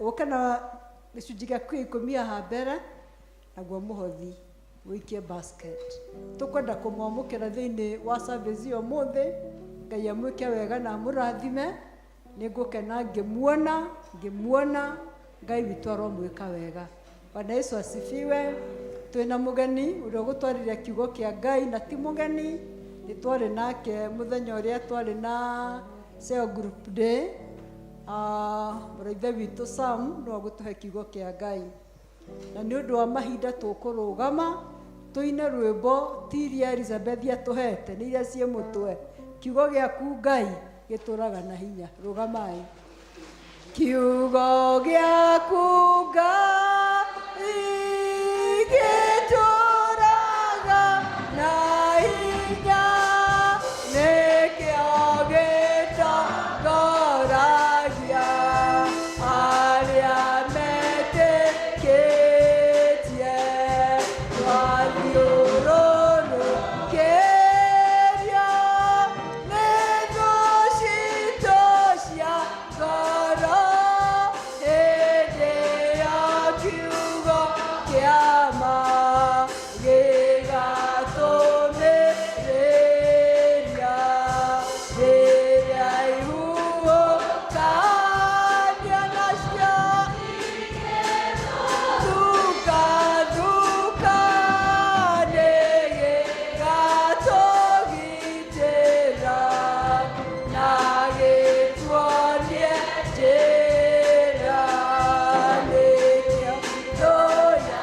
Ukana gicunji gia 10 haha mbere naguo muhothi wikie basket. Tukwenda kumwamukira thiini wa service iyo muthi. Ngai amwike wega na murathime. Ningukena ngimuona Ngai witu aromwika wega. Bwana Yesu asifiwe. Twina mugeni uria gutwarira kiugo kia Ngai na ti mugeni. Ni twari nake muthenya uria twari na cell group day. Muraithe witu Sam no gutuhe kiugo kia Ngai. Na ni undu wa mahinda tukurugama tuine rwimbo tiria Elizabeth atuhete ni iria cie mutwe. Kiugo giaku Ngai gituraga na hinya. Rugamai. Kiugo giaku Ngai gituraga na hinya, nikio gitongoragia aria metĩkĩtie. Twathiũrũrũkĩrio nĩ thũ citũ cia ngoro, hĩndĩ ya kiugo kĩa ma gĩgatũmĩrĩria. Rĩrĩa ihuhũkania nacio thuka nĩ gĩgatũgitĩra na gĩtuonie njĩra. Nĩkĩo tũya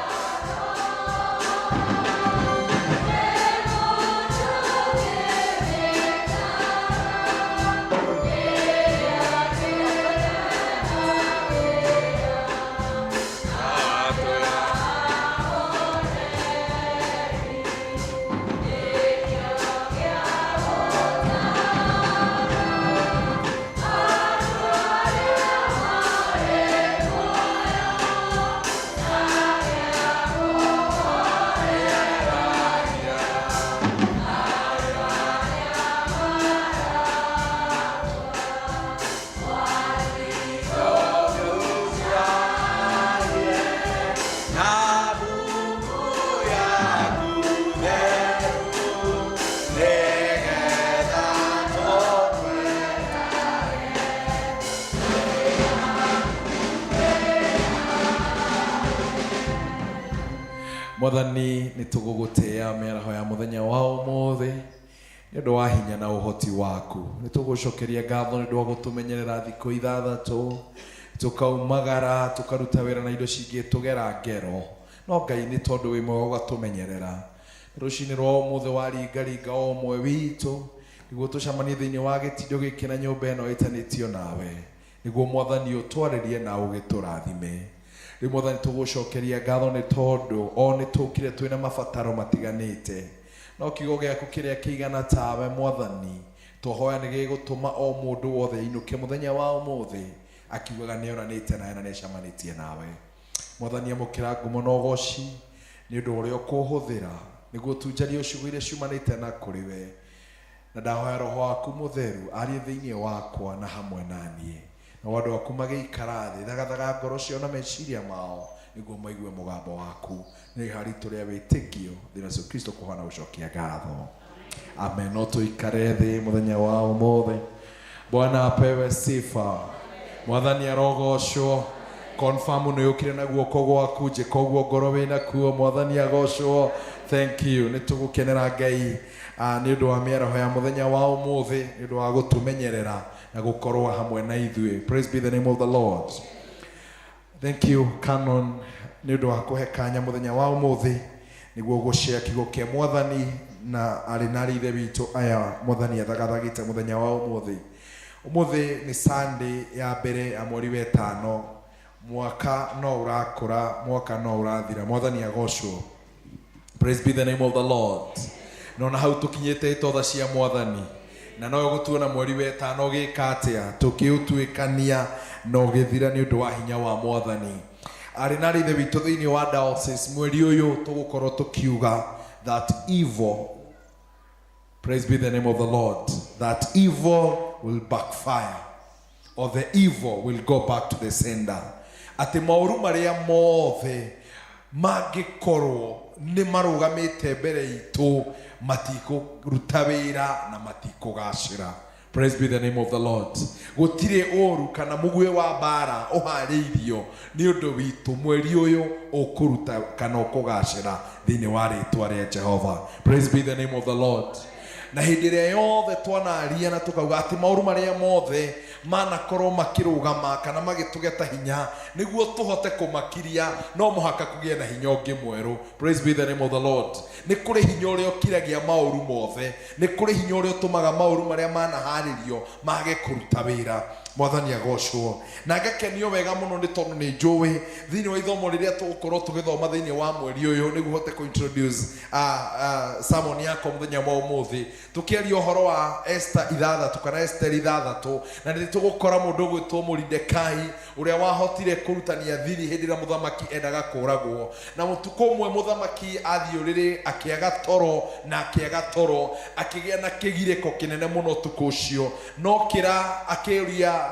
Mwathani nĩ tũgũgũtĩĩa mĩaraho ya mũthenya wa ũmũthĩ nĩ ũndũ wa hinya na ũhoti waku. Nĩ tũgũcokeria ngatho nĩ ũndũ wa gũtũmenyerera thikũ ithathatũ, tũkaumagara tũkaruta wĩra na indo cingĩtũgera ngero. No Ngai nĩ tondũ wĩ mwega ũgatũmenyerera. Rũcinĩ rwa ũmũthĩ waringaringa o ũmwe witũ nĩguo tũcemanie thĩinĩ wa gĩtindo gĩkĩ na nyũmba ĩno ĩtanĩtio nawe, nĩguo Mwathani ũtwarĩrie na ũgĩtũrathime. Rĩu Mwathani tũgũcokeria ngatho nĩ tondũ o nĩ tũkire twĩna mabataro matiganĩte, no kiugo gĩaku kĩrĩa kĩigana tawe Mwathani tũhoya nĩ gĩgũtũma o mũndũ wothe ainũke mũthenya wa ũmũthĩ akiugaga nĩonanĩte nawe na nĩacemanĩtie nawe. Mwathani amukira ngumo na ugoci ni undu uria ukuhuthira niguo tunjarie ucigo iria ciumanite na kuri we, na ndahoya roho waku mutheru arie thiini wakwa na hamwe nanie, na wandu waku magiikara thi thagathaga ngoro cio na meciria mao niguo maigue mugambo waku ni haritu ria witikio thina Yesu Kristo kuhana ucokia ngatho. Amen. No tuikare thi muthenya wa umuthi. Bwana apewe sifa. Mwathani arogocwo. Confirm no yukire na guoko gwaku je koguo ngoro wina kuo. Mwathani agocwo. Thank you. Nitugukenera Ngai ni undu wa miaraho ya muthenya wa umuthi, ni undu wa gutumenyerera na gukorwo hamwe na ithuĩ. Praise be the name of the Lord. Thank you Canon ni undu wa kuhe kanya muthenya wa umuthi niguo gushare kiugo kia Mwathani na ari na rithe witu aya Mwathani athagathagite muthenya wa umuthi. Umuthi ni Sunday ya mbere ya mweri wa 5. Mwaka no urakura, mwaka no urathira. Mwathani agocwo. Praise be the name of the Lord. Nona hau tukinyete itotha cia Mwathani, na no gutuona mweri wa 5 gikatia tukiutuikania no githira ni undu wa hinya wa Mwathani. Ari na rithe witu thiini wa diocese mweri uyu tugukorwo tukiuga that evil, praise be the name of the Lord, that evil will backfire, or the evil will go back to the sender. Ati mauru maria mothe magikorwo ni marugamite mbere itu matikuruta wira na matikugacira. Praise be the name of the Lord. Gutire oru kana mugwe wa bara uhariirio ni undu witu mweri uyu ukuruta kana ukugacira thini wa ritwa ria Jehova. Praise be the name of the Lord. Na hindi ria yothe twanaria na tukauga ati mauru maria mothe manakorwo makirugama kana magitugeta hinya niguo tuhote kumakiria, no muhaka kugie na hinya ungi mweru. Praise be the name of the Lord. Ni kuri hinya uria ukiragia mauru mothe, ni kuri hinya uria utumaga mauru maria manaharirio mage kuruta wira. Mwathani agocwo. Na ngakenio wega muno ni tondu ni njui thini wa ithomo riria tugukorwo tugithoma thini wa mweri uyu niguo hote ku introduce sermon yako muthenya wa umuthi tukiaria uhoro wa Esther 6 kana Esther 6, na ni tugukora mundu gwitwo Mordekai uria wahotire kurutania thiri hindi ria muthamaki endaga kuragwo, na mutuko umwe muthamaki athiurire akiaga toro na akiaga toro akigia na kigiriko kinene muno tukucio, no kira akiuria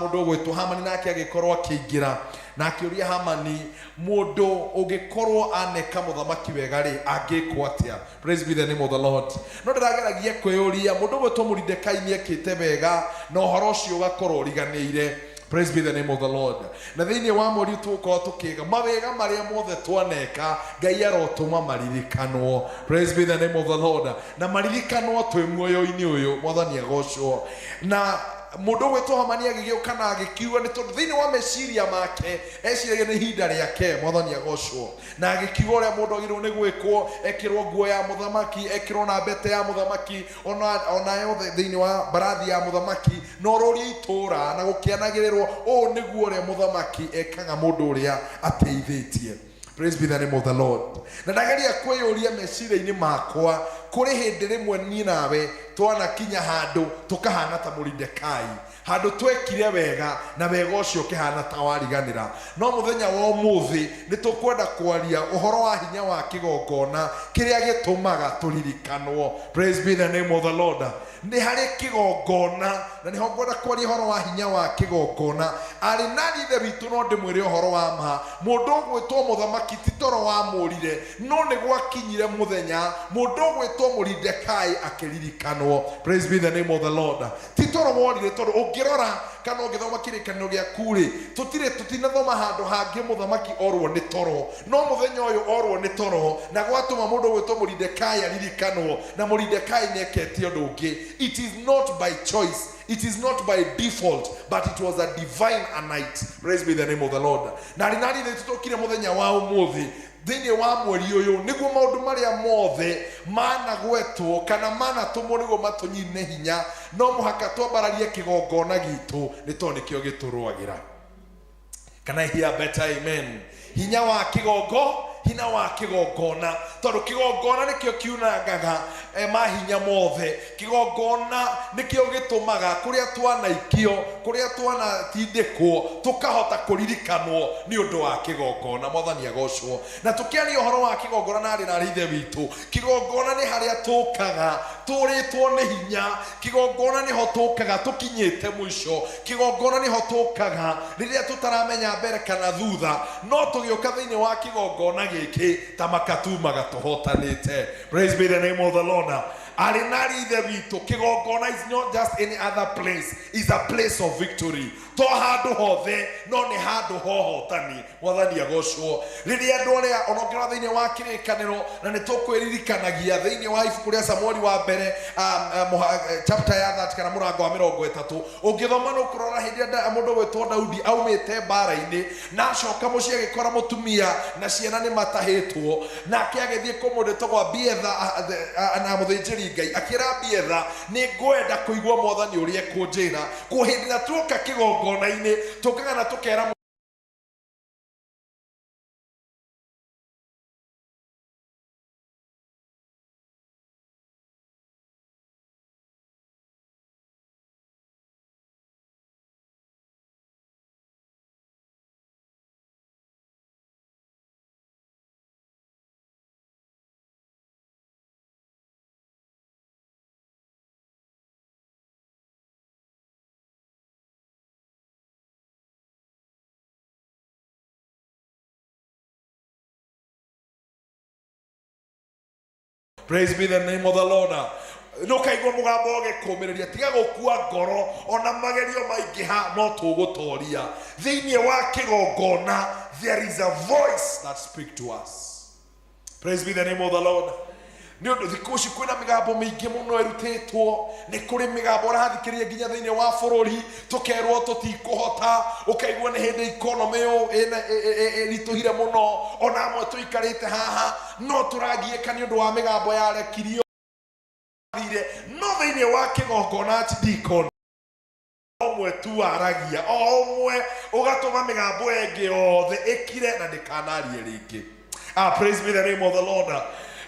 mundu gwitwo Hamani nake agikorwo akiingira na akiuria Hamani mundu ungikorwo aneka muthamaki wega ri angikwo atia. Praise be the name of the Lord. No ndirageragia kwiyuria mundu gwitwo Mordekai ni ekite wega na uhoro ucio ugakorwo uriganiire. Praise be the name of the Lord. Na thini wa mweri tuko tukiga mawega maria mothe twaneka Ngai arotuma maririkanwo. Praise be the name of the Lord. Na maririkanwo twi muoyo-ini uyu. Mwathani agocwo. Na mundu gwitwo Hamani agigiuka na agikiuga ni tondu thini wa meciria make eciragia ni hinda riake. Mwathani agocwo. Na agikiuga uria mundu agirwo ni gwikwo ekirwo nguo ya muthamaki, ekirwo na mbete ya muthamaki, ona yothe thini wa barathi ya muthamaki, no roria itura na gukianagirirwo niguo uria muthamaki ekaga mundu uria ateithitie. Praise be the name of the Lord. Na ndageria kwiyuria meciria-ini makwa kuri hindi rimwe ni nawe twanakinya handu tukahana ta Mordekai, handu twekire wega na wega ucio kihana ta wariganira. No muthenya wa umuthi ni tukwenda kwaria uhoro wa hinya wa kigongona kiria gitumaga turirikanwo. Praise be the name of the Lord. Ni hari kigongona na ni hongwenda kwaria uhoro wa hinya wa kigongona. Ari nani the witu no ndimwire uhoro wa ma mundu gwitwo muthamaki ti toro wa murire, no ni gwakinyire muthenya mundu gwitwo Mordekai akiririkana. Praise be the name of the Lord. Titoro worire tondu ungirora kana ungithoma kirikaniro gia kuri tutinathoma handu hangi muthamaki orwo ni toro, no muthenya uyu orwo ni toro na gwatuma mundu gwitwo Mordekai aririkanwo, na Mordekai nieketio undu ungi. It is not by choice, it is not by default, but it was a divine night. Praise be the name of the Lord. Na rinari tutokire muthenya wa umuthi thini wa mweri uyu niguo maundu maria mothe managwetwo kana manatumwo niguo matunyine hinya, no muhaka twambararie kigongona gitu ni tondu nikio giturwagira. Can I hear better amen? Hinya wa hinya wa kigongona tondu kigongona nikio kiunangaga mahinya mothe. Kigongona nikio gitumaga kuria twanaikio kuria twanatindikwo tukahota kuririkanwo ni undu wa kigongona. Mwathani agocwo. Na tukiaria uhoro wa kigongona na ari na rithe witu, kigongona ni haria tukaga turitwo ni hinya. Kigongona ni ho tukaga tukinyite mwisho. Kigongona ni ho tukaga riria tutaramenya mbere kana thutha, no tugioka thiini wa kigongona giki ta makatuma gatuhotanite. Praise be the name of the Lord. Arinari the vitu. Kigongona is not just any other place, it's a place of victory. To handu hothe no ni handu hohotani. Mwathani agocwo. Riria andu aria onongera thiini wa kirikaniro na ni tukwiririkanagia thiini wa ibuku ria Samueli wa mbere chapter ya 30 kana murango wa 30. Ungithoma no kurora hindi mundu wetwo Daudi aumite mbara-ini na acoka mucii agikora mutumia na ciana ni matahitwo, nake agithie kumundu togwa Bietha na muthinjiri Ngai akira Bietha ni ngwenda kuigua Mwathani uria kunjira ku hindi na tuka kigongona-ini tukaga na tukera. Praise be the name of the Lord. No kaigwa mugambo gikumireria tiga gukua ngoro ona magerio maingiha no tugutoria thiini wa kigongona. There is a voice that speaks to us. Praise be the name of the Lord. Ni undu thikuci kwina migambo mingi muno erutitwo. Ni kuri migambo rathikiriria nginya thiini wa bururi tukerwo tutikuhota, ukaigwa ni hindi economy rituhire muno, ona amwe tuikarite haha no turagieka ni undu wa migambo yarekirio no thiini wa kigongona tidikona omwe tu aragia omwe ugatuma migambo engi othe ikire na ndikanarie ringi. Praise be the name of the Lord.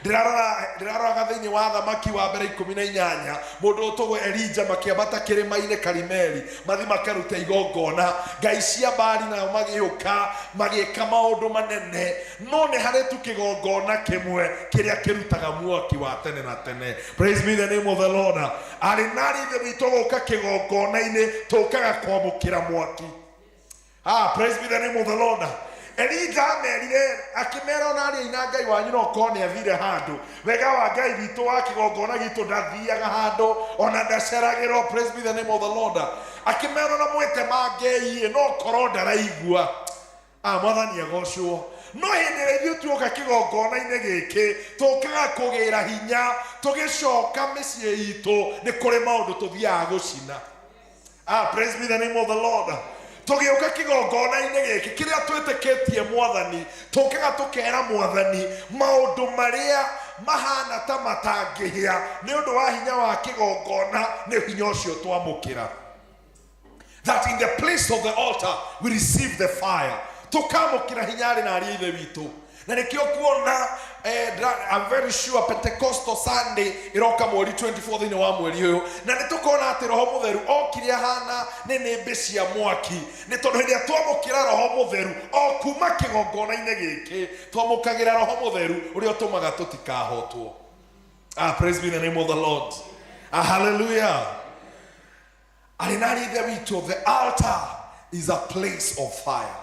Ndirarora thiini wa Thamaki wa mbere 18 mundu utogwo Elija makiambata kirima-ini Karimeli mathi makaruta igongona. Ngai cia Baali nao magiuka magiika maundu manene, no ni hari tu kigongona kimwe kiria kirutaga mwaki wa tene na tene. Praise be the name of the Lord. Arinari the bitogoka kigongona-ini tukaga kwamukira mwaki. Praise be the name of the Lord. Elija merire akimera onari ina Ngai wanyu no kone athire handu wega wa Ngai witu wa kigongona gitu ndathiaga handu ona ndaceragiro. Praise be the name of the Lord. Akimera na mwete mangei no koro ndaraigua. Mwathani agocwo. No hindi ithu tuoka kigongona-ini giki tukaga kugira hinya tugicoka micii itu ni kuri maundu tuthiaga gucina. Praise be the name of the Lord. Tugiuka kigongona-ini giki kiria twitikitie Mwathani tukaga tukera Mwathani maundu maria mahana ta matangihia ni undu wa hinya wa kigongona ni hinya ucio twamukira. That in the place of the altar we receive the fire. Tukamukira hinya na ari ithe witu. Na nikio kuona I'm very sure Pentecostal Sunday iroka mweri 24 thiini wa mweri uyu na nitukona ati Roho Mutheru okire hana ni nimbi cia mwaki ni tondu hindia twamukira Roho Mutheru o kuma kigongona-ini giki twamukagira Roho Mutheru uria utumaga tutikahotwo. Praise be the name of the Lord. Hallelujah. Arinari ithe witu, the altar is a place of fire.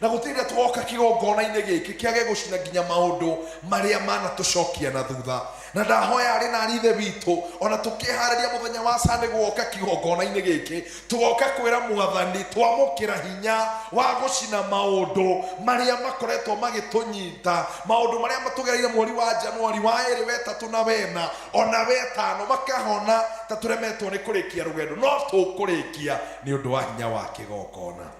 Na gutiria twoka kigongona-ini giki kiage gucina nginya maundu maria mana tucokia na thutha. Na ndahoya ari na rithe witu ona tukihariria muthenya wa Sunday gwoka kigongona-ini giki tugoka kwira Mwathani twamukira hinya wa gucina maundu maria makoretwo magitunyita, maundu maria matugereire mweri wa Januari wa 2 wa 3 na 4 ona wa 5 makahona ta turemetwo ni kurikia rugendo no tukurikia ni undu wa hinya wa kigongona.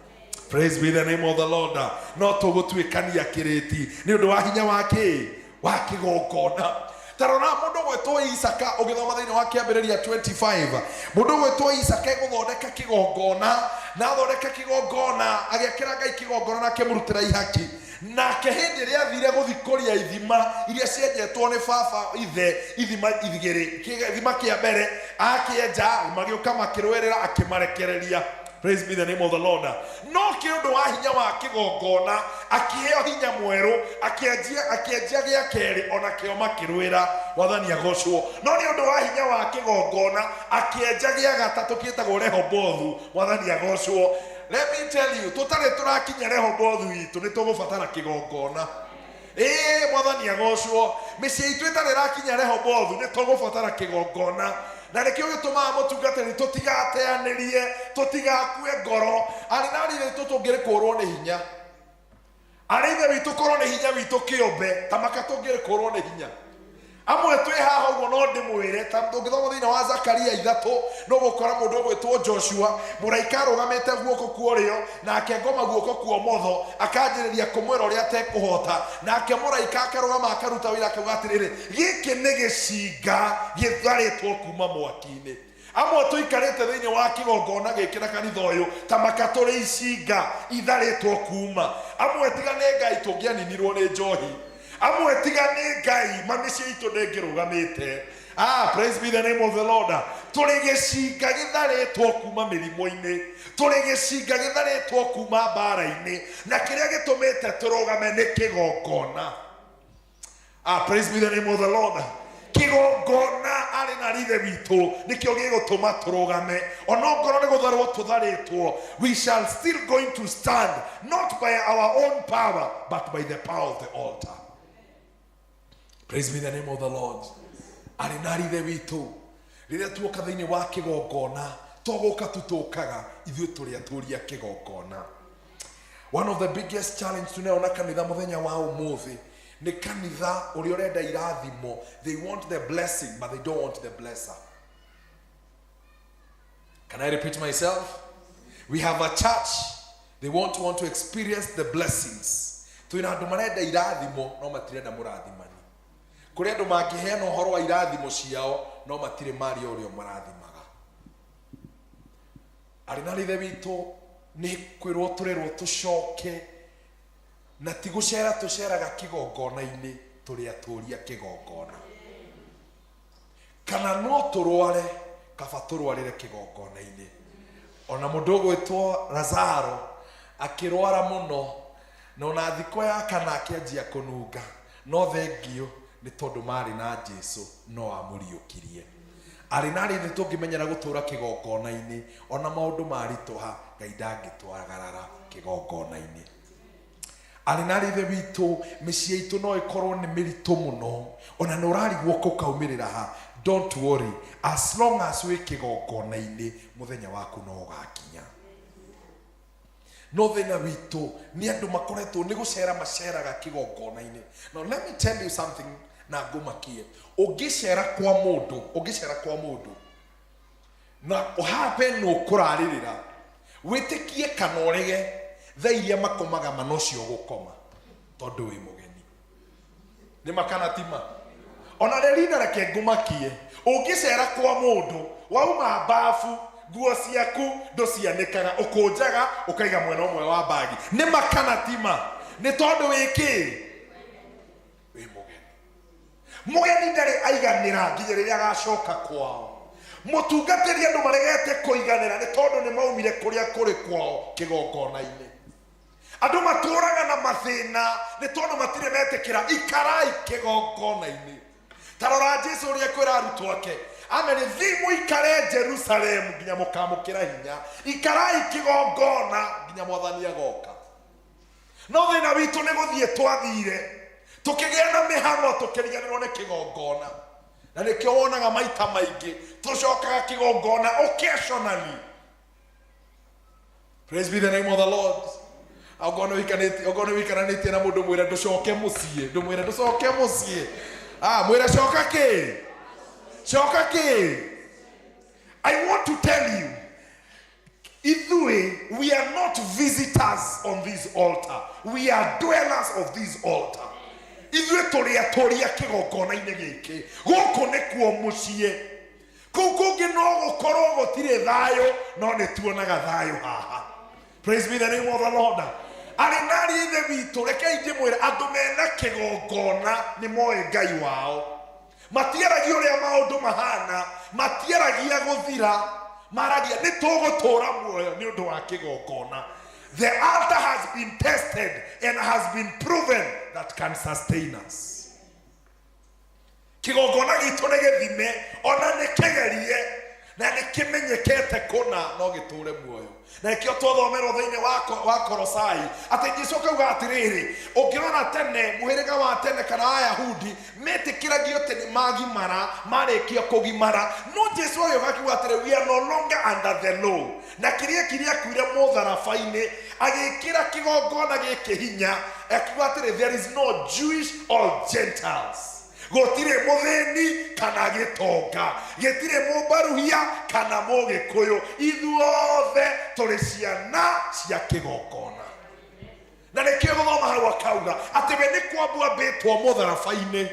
Praise be the name of the Lord. No tugutwikania kiriti ni undu wa hinya wake wa kigongona. Tarona mundu gwetwo Isaka ugithoma thiini wa kiambiriria 25 mundu gwetwo Isaka guthondeka kigongona na thondeka kigongona agiakira Ngai kigongona na kimurutira ihaki nake hindi ria thire guthikoria ithima iria cienjetwo ni baba ithe ithima igiri ithima kia mbere akienja magioka makirwerera akimarekereria. Praise be the name of the Lord. No kiundu wa hinya wa kigongona akiheo hinya mweru akienjia gia keri ona kio makirwira wathani agocwo. No ni undu wa hinya wa kigongona akienja gia gatatu kietagwo Rehobothu wathani agocwo. Let me tell you, tutare turakinya Rehobothu itu ni tugubatara kigongona. Mwathani agocwo. Mĩciĩ itũ ĩtarĩ rakinya Rehobothu ni tugubatara kigongona. Na nikio gitumaga mutungatiri tutigateanirie tutigakue ngoro ari nari ritu tungiri kurwo ni hinya ari ithe witu kurwo ni hinya witu kiumbe tamaka tungiri kurwo ni hinya amwe twi haha uguo no ndimwire ta ndungithoma thina wa Zakaria 3 no gukora mundu ugwitwo Joshua muraika arugamite guoko kuorio nake ngoma guoko kuomotho akanjiriria kumwira uria tekuhota nake muraika akarugama akaruta wira akiuga atiriri giki ni gicinga githaritwo kuma mwaki-ini. Amwe tuikarite thiini wa kigongona giki na kanitha uyu tamaka turi icinga itharitwo kuma. Amwe tiga ni Ngai tungianinirwo ni njohi. Amwe tiga ni Ngai mamici itu ndengirugamite. Praise be the name of the Lord. Turi gicinga githaritwo kuma mirimo-ini, turi gicinga githaritwo kuma mbara-ini, na kiria gitumite turugame ni kigongona. Praise be the name of the Lord. Kigongona ari na rithe witu nikio gigutuma turugame onongoro ni gutharwo tutharitwo. We shall still going to stand not by our own power but by the power of the altar. Praise be the name of the Lord. Ari na rithe witu riria tuoka thiini wa kigongona toguka tutukaga ithuĩ tũrĩ atũria kigongona. One of the biggest challenge tunaona kanitha muthenya wa umuthi ni kanitha uria urenda irathimo. They want the blessing but they don't want the blesser. Can I repeat myself? We have a church, they want to experience the blessings. Tuina andu marenda irathimo no matirenda murathimani. Kuri andu mangiheana uhoro wa irathimo ciao no matire mari urio marathimaga. Ari na rithe witu ni kwirwo turirwo tucoke na ti gucera tuceraga kigongona-ini turi aturia kigongona. Kana no turware kaba turwarire kigongona-ini. Ona mundu gwitwo Lazaro akirwara muno na ona thiko ya kana akianjia kununga no thengio ni tondu mari na Jesu no amuriukirie. Ari nari ni tungimenyera gutura kigongona-ini ona maundu marituha Ngai ndangitwagarara kigongona-ini. Ari nari the witu mĩciĩ itũ no ikorwo ni mĩritũ muno ona no rarigwo kukaumirira ha. Don't worry, as long as we kigongona-ini muthenya waku no ugakinya. No thina witu ni andu makoretwo ni gucera maceraga kigongona-ini. Now let me tell you something na ngumakie. Ungicera kwa mundu na uhape no kuraririra witikie kana urege tha iria makomaga manocio gukoma tondu wi mugeni ni makana tima. Ona rerina reke ngumakie ungicera kwa mundu wauma bafu nguo ciaku nducianikaga ukunjaga ukaiga mwena umwe wa bagi ni makana tima ni tondu wiki wi mugeni ndari aiganira nginya riria agacoka kwao. Mutungatiri andu maregete kuiganira ni tondu ni maumire kuria kuri kwao kigongona-ini. Andu maturaga na mathina ni tondu matire metekira ikarai kigongona-ini. Tarora Jesu uria kwira arutwo ake amene thimu ikare Jerusalem nginya mukamukira hinya ikarai kigongona nginya mwathani agoka. No thina witu ni guthie twathire tukigia na mihano tukiriganirwo ni kigongona na nikio wonaga maita maingi tucokaga kigongona occasionally. Praise be the name of the Lord. Ogona wikananitie na mundu mwira nducoke mucie mwira coka ki. I want to tell you, ithui we are not visitors on this altar, we are dwellers of this altar. Ithui turi aturia kigongona-ini giki guku nikuo mucie. Kuu kungi no gukorwo gutire thayo no ni tuonaga thayo haha. Praise be the name of the Lord. arinari ithe witũ rekei ndĩmwĩre andũ mena kĩgongona nĩ moĩ Ngai wao. Matiaragia ũrĩa maũndũ mahana, matiaragia gũthira, maragia nĩ tũgũtũũra muoyo nĩ ũndũ wa kĩgongona. The altar has been tested and has been proven that can sustain us. Kĩgongona gitũ nĩ gĩthime, ona nĩ kĩgerie, na nĩ kĩmenyekete kũna no gĩtũũre muoyo. Na nĩkĩo twathomerwo thĩinĩ wa Kolosai atĩ Jesũ akauga atĩrĩrĩ, ũngĩona tene mũhĩrĩga wa tene kana Ayahudi metĩkĩragio atĩ nĩ magimara marĩkia kũgimara, no Jesũ agĩũka akiuga atĩrĩ, we are no longer under the law. Na kĩrĩa kuire mũtharabai-inĩ agĩkĩra kĩgongona gĩkĩ hinya, akiuga atĩrĩ, there is no Jewish or Gentiles. Gũtirĩ mũthĩni kana gĩtonga, gĩtirĩ mũmbaruhia kana mũgĩkũyũ, ithuothe tũrĩ ciana cia kĩgongona. Na nĩkĩo gũthoma hau akauga atĩ we nĩ kwambua mbĩtwo mũtharabai-inĩ,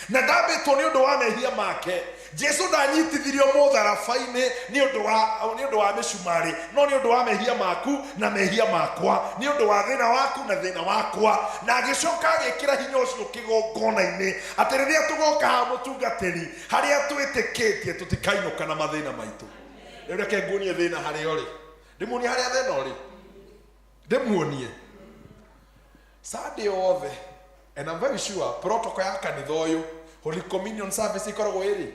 na ndambĩtwo nĩ ũndũ wa mehia make. Jesũ ndanyitithirio mũtharabai-inĩ nĩ ũndũ wa mĩcumarĩ, no nĩ ũndũ wa mehia maku na mehia makwa, nĩ ũndũ wa thĩna waku na thĩna wakwa, na agĩcoka agĩkĩra hinya ũcio kĩgongona-inĩ atĩ rĩrĩa tũgoka ha mũtungatĩri harĩa twĩtĩkĩtie tũtikainũka na mathĩna maitũ. Rĩu reke nguonie thĩna harĩa ũrĩ, ndĩmuonie harĩa thĩna ũrĩ, ndĩmuonie Sunday othe. And I'm very sure protocol ya kanitha ũyũ Holy Communion service ikoragwo ĩrĩ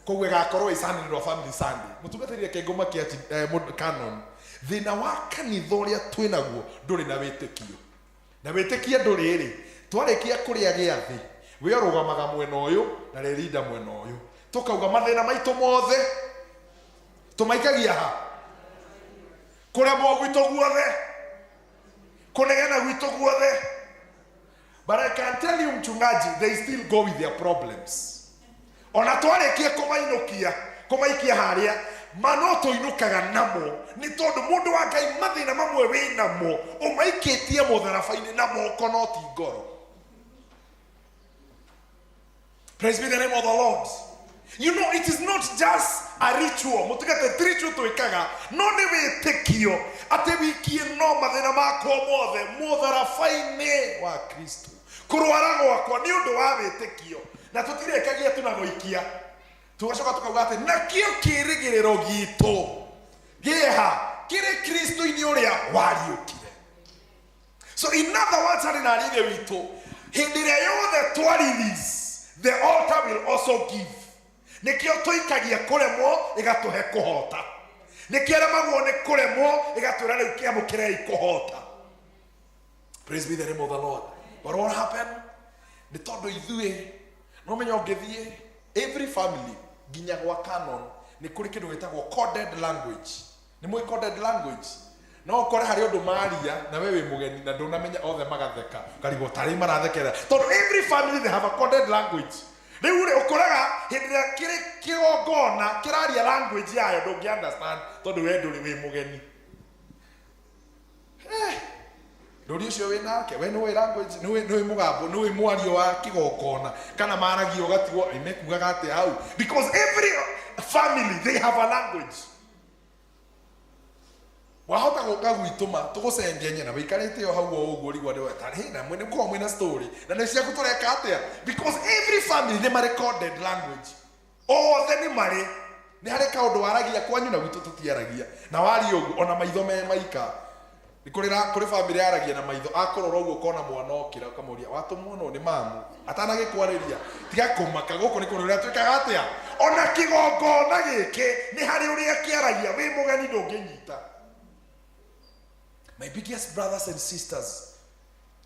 koguo ĩgakorwo Sunday wa family Sunday. Mũtungatĩri kĩngoma kĩa canon, thĩna wa kanitha ũrĩa twĩnaguo ndũrĩ na wĩtĩkio, na wĩtĩkia ndũrĩ rĩ, twarĩkia kũrĩa gĩathĩ we ũrũgamaga mwena ũyũ na rĩrinda mwena ũyũ, tũkauga mathĩna maitũ mothe tũmaikagia ha, kũremwo gwitũ guothe, kũnegena gwitũ guothe. But I can tell you mchungaji, they still go with their problems. Ona twarĩkia kũmaikia harĩa mano tũinũkaga namo, nĩ tondũ mũndũ wa Ngai mathĩna mamwe wĩ namo ũmaikĩtie mũtharabai-inĩ na moko no ti ngoro. Praise be the name of the Lord. You know, it is not just a ritual. Mũtugate ritual twĩkaga, no nĩ wĩtĩkio atĩ wikie no mathĩna makwa mothe mũtharabai-inĩ wa Kristo. Kũrwara gwakwa nĩ ũndũ wa wĩtĩkio, na tũtirekagia tu na gũikia, tũgacoka tũkauga atĩ nakĩo kĩĩrĩgĩrĩro gitũ gĩha kĩrĩ Kristo-inĩ ũrĩa wariũkire. So in other words, harĩ na rĩrĩ witũ hĩndĩ ĩrĩa yothe twa-release, the altar will also give. Nĩkĩo tũikagia kũremwo ĩgatũhe kũhota, nĩkĩo aremagwo nĩ kũremwo ĩgatwĩra rĩu kĩamũkĩrei kũhota. Praise be the name of the Lord. But what happened? Nĩ tondũ ithuĩ no menya ũngĩthiĩ every family nginya gwa canon nĩ kũrĩ kĩndũ gĩtagwo coded language. Nĩ mũĩ coded language? No ũkore harĩ ũndũ maria na we wĩ mũgeni na ndũnamenya othe magatheka, karigwo tarĩ marathekera, tondũ every family they have a coded language. Rĩu rĩ ũkoraga hĩndĩ ĩrĩa kĩrĩ kĩgongona kĩraria language yayo ndũngĩ understand tondũ we ndũrĩ wĩ mũgeni. Ndũri ũcio wĩ nake, we nĩ wĩ language, nĩ wĩ mũgambo, nĩ wĩ mwario wa kĩgongona, kana maragio ũgatigwo mekugaga atĩ hau, because every family they have a language. Wahota gũka gwitũma tũgũcenjia nyina wĩikarĩte o hau o ũguo rigwa ndĩ wetarĩ na mwene kwa mwena story na nĩ ciaku tũreka atĩa, because every family nĩ marĩ coded language. Othe nĩ marĩ, nĩ harĩ kaũndũ waragia kwanyu na gwitũ tũtiaragia, na wari ũguo ona maitho me maika. Nĩ kũrĩ family yaragia na maitho, akũrora ũguo kona mwana okĩra ũkamũria watũmwo no nĩ mamu atanagĩkwarĩria, tiga kũmaka gũkũ nĩ kũrĩ ũrĩa twĩkaga atĩa. Ona kĩgongona gĩkĩ nĩ harĩ ũrĩa kĩaragia, wĩ mũgeni ndũngĩnyita. My biggest brothers and sisters,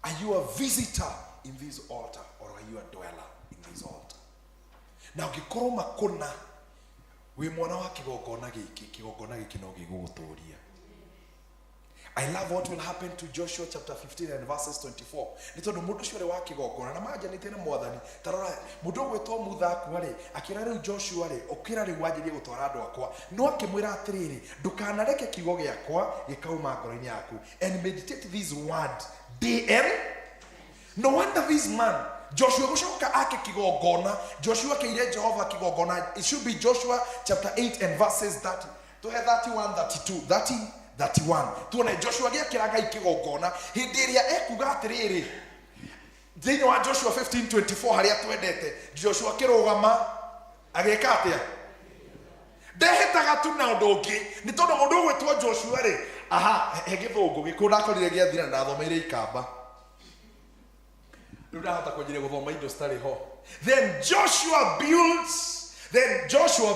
are you a visitor in this altar or are you a dweller in this altar? Now gĩkorwo makũna wĩ mwana wa kĩgongona gĩkĩ no gĩgũgũtũũria. I love what will happen to Joshua chapter 15 and verses 24. Nĩ tondũ mũndũ ũcio ũrĩ wa kĩgongona na manjanĩtie na Mwathani, tarora mũndũ ũgwĩtwo Muthaku rĩ akĩra rĩu Joshua rĩ ũkĩra rĩu wanjĩrie gũtwara andũ akwa, no akĩmwĩra atĩrĩrĩ ndũkanareke kiugo gĩakwa gĩkauma ngoro-inĩ yaku, and meditate this word day and no wonder this man Joshua gũcoka ake kĩgongona, Joshua kĩire Jehova kĩgongona. It should be Joshua chapter 8 and verses 30 to 31, 32, 30 31 tuone Joshua gĩakĩra Ngai kĩgongona hĩndĩ ĩrĩa ekuga atĩrĩrĩ thĩinĩ wa Joshua 15:24 harĩa twendete Joshua kĩrũgama agĩka atĩa ndehĩtaga tu na ũndũ ũngĩ nĩ tondũ mũndũ ũgwĩtwo Joshua rĩ he gĩthũngũ gĩkũũ ndakorire gĩathira na thomeire ikamba rĩu ndahota kwenjire gũthoma indo citarĩ ho. Then Joshua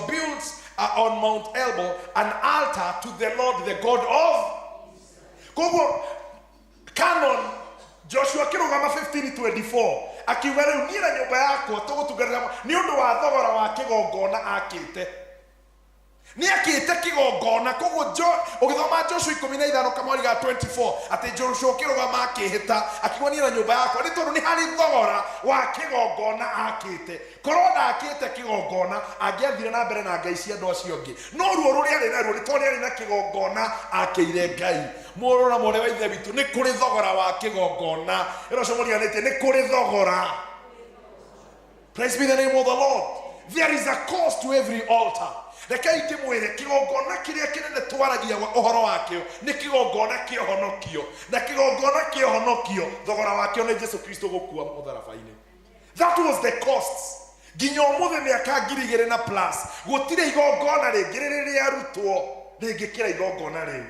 builds on Mount Ebal an altar to the Lord, the God of. Koguo canon Joshua kĩrũgama 15:24 akiuga rĩu niĩ na nyũmba yakwa tũgũtungatĩra nĩ ũndũ wa thogora wa kĩgongona akĩte nĩ akĩte kĩgongona. Koguo ũgĩthoma Joshua 15 kamweri ga 24 atĩ Joshua kĩrũgama akĩhĩta akiuga niĩ na nyũmba yakwa nĩ tondũ nĩ harĩ thogora wa kĩgongona akĩte. Korwo ndakĩte kĩgongona angĩathire na mbere na ngai cia andũ acio angĩ no ruo rũrĩa arĩ naruo nĩ tondũ arĩ na kĩgongona akĩire Ngai. Mũrũ na mũrũ wa ithe witũ nĩ kũrĩ thogora wa kĩgongona. Ĩro cũmũriganĩtie nĩ kũrĩ thogora. Praise be the name of the Lord. There is a cost to every altar. Rekei ndĩmwĩre kĩgongona kĩrĩa kĩnene twaragia ũhoro wakĩo nĩ kĩgongona kĩohonokio na kĩgongona kĩohonokio thogora wakĩo nĩ Jesu Kristo gũkua mũtharaba-inĩ. That was the cost. Nginya ũmũthĩ mĩaka 2000 na plus gũtirĩ igongona rĩngĩ rĩrĩa rĩarutwo rĩngĩkĩra igongona rĩu.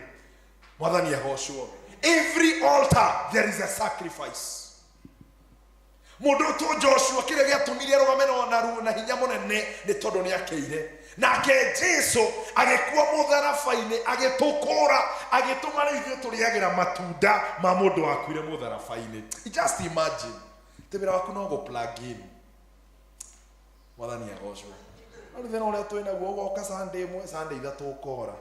Mwathani agocwo. Every altar there is a sacrifice. Mũndũ to Joshua kĩrĩa gĩatũmire arũgame na hinya mũnene nĩ tondũ nĩ akĩire nake Jesu agĩkua mũtharaba-inĩ agĩtũkũra agĩtũma rĩu ithuĩ tũrĩagĩra matunda ma mũndũ wakuire mũtharaba-inĩ. Just imagine tebera waku no go plug in. Mwathani agocwo. Rĩu thĩna ũrĩa twĩna guo ũgoka Sunday ĩmwe Sunday ithatũ ũkora.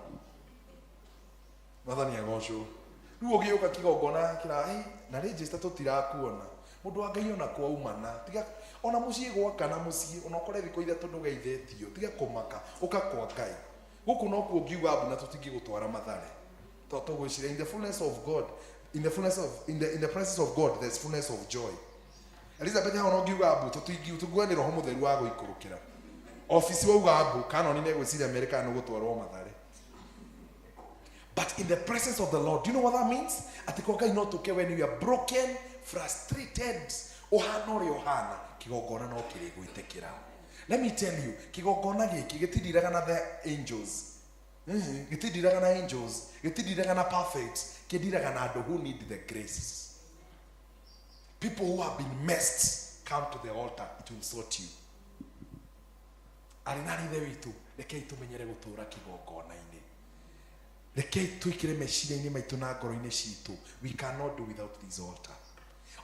Mwathani agocwo. Rĩu ũgĩũka kĩgongona kĩraĩ na register tũtirakuona. Mũndũ wa Ngai ona kwa umana tiga ona mũciĩ gwaka na mũciĩ ona ũkore thikũ ithatũ ndũgeithĩtio tiga kũmaka ũka kwa Ngai gũkũ no kuo ngiuga abu na tũtingĩgũtwara Mathare tondũ tũgwĩciria in the fullness of God in the presence of God there's fullness of joy. Elizabeth hao no ngiuga abu tũtingĩgũtũgwa nĩ roho mũtheru wa gũikũrũkĩra ofisi wauga abu kanoni nĩ gwĩciria America no gũtwarwo Mathare. But in the presence of the Lord, do you know what that means? Atĩ Ngai no tũke when you are broken, frustrated, ohana ore ohana kigongona no kiri gwĩtĩkĩra. Let me tell you, kigongona gĩkĩ gĩtindiraga na the angels. Gĩtindiraga na angels, gĩtindiraga na perfect, kĩndiraga na andũ who need the grace. People who have been messed come to the altar, it will sort you. Arinari the witũ, rekei tũmenyere gũtũũra kigongona-inĩ. Rekei twĩkĩre meciria-inĩ maitũ na ngoro-inĩ citũ. We cannot do without this altar.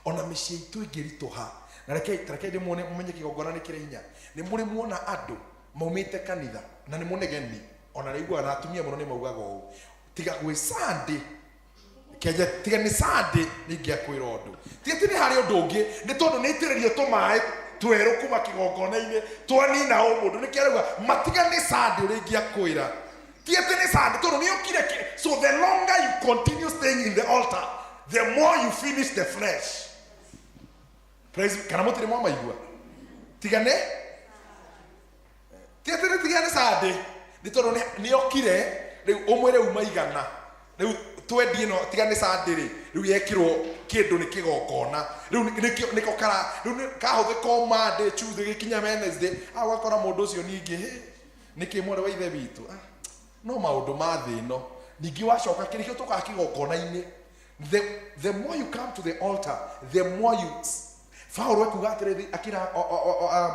Ona mĩciĩ itũ ĩngĩritũha na rekei ndĩmuone mũmenye kĩgongona nĩ kĩrĩ hinya. Nĩ mũrĩ muona andũ maumĩte kanitha na nĩ mũnegeni ona rĩiguaga na atumia mũno nĩ maugaga ũũ tiga gwĩ Sunday kĩanja tiga nĩ Sunday nĩingĩakwĩra ũndũ tiga nĩ harĩ ũndũ ũngĩ nĩ tondũ nĩ itĩrĩrio tũmaĩ twerũ kuma kĩgongona-inĩ twanina mũndũ nĩ kĩarauga matiga nĩ Sunday ũrĩa ingĩakwĩra tiga nĩ Sunday tondũ nĩ ũkire. So the longer you continue staying in the altar the more you finish the flesh. Praise kana mũtĩrĩ mwa maigua tigane tigane Sunday nĩ tondũ nĩ okire rĩu ũmwĩre uma igana rĩu twendie no tigane Sunday rĩu yekirwo kĩndũ nĩ kĩgongona rĩu nĩko kara rĩu kahũthĩka Monday Tuesday gĩkinya Wednesday agakora mũndũ ũcio ningĩ nĩkĩ mwere wa ithe witũ no maũndũ ma thĩ ĩno ningĩ wacoka kĩrĩkĩo tũkaga kĩgongona-inĩ. The more you come to the altar the more you Paulo ekuga atĩrĩ akĩra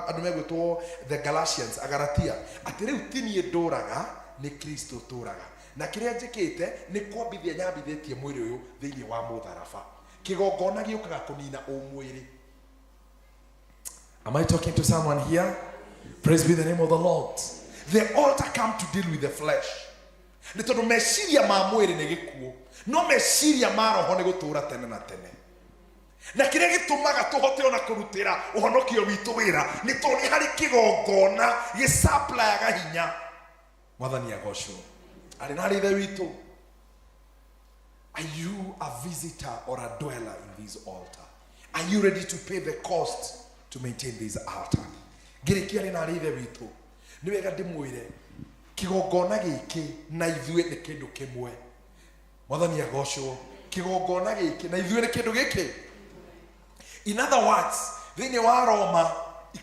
andũ megwĩtwo the Galatians Agalatia atĩ rĩu ti niĩ ndũraga nĩ Kristo tũraga na kĩrĩa njĩkĩte nĩ kwambithia nyambithĩtie mwĩrĩ ũyũ thĩinĩ wa mũtharaba. Kĩgongona gĩũkaga kũnina ũmwĩrĩ. Am I talking to someone here? Praise be the name of the Lord. The altar come to deal with the flesh. Nĩ tondũ meciria ma mwĩrĩ nĩ gĩkuũ no meciria ma roho nĩ gũtũũra tene na tene. Na kĩrĩa gĩtũmaga tũhote ona kũrutĩra ũhonokio witũ wĩra nĩ tondũ nĩ harĩ kĩgongona gĩsupplyaga hinya. Mwathani agocwo. Arĩ na ithe witũ. Are you a visitor or a dweller in this altar? Are you ready to pay the cost to maintain this altar? Ngĩrĩkia arĩ na ithe witũ. Nĩ wega ndĩmwĩre kĩgongona gĩkĩ na ithuĩ nĩ kĩndũ kĩmwe. Mwathani agocwo kigongona giki na ithuĩ nĩ kĩndũ gĩkĩ. In other words, thĩinĩ wa Roma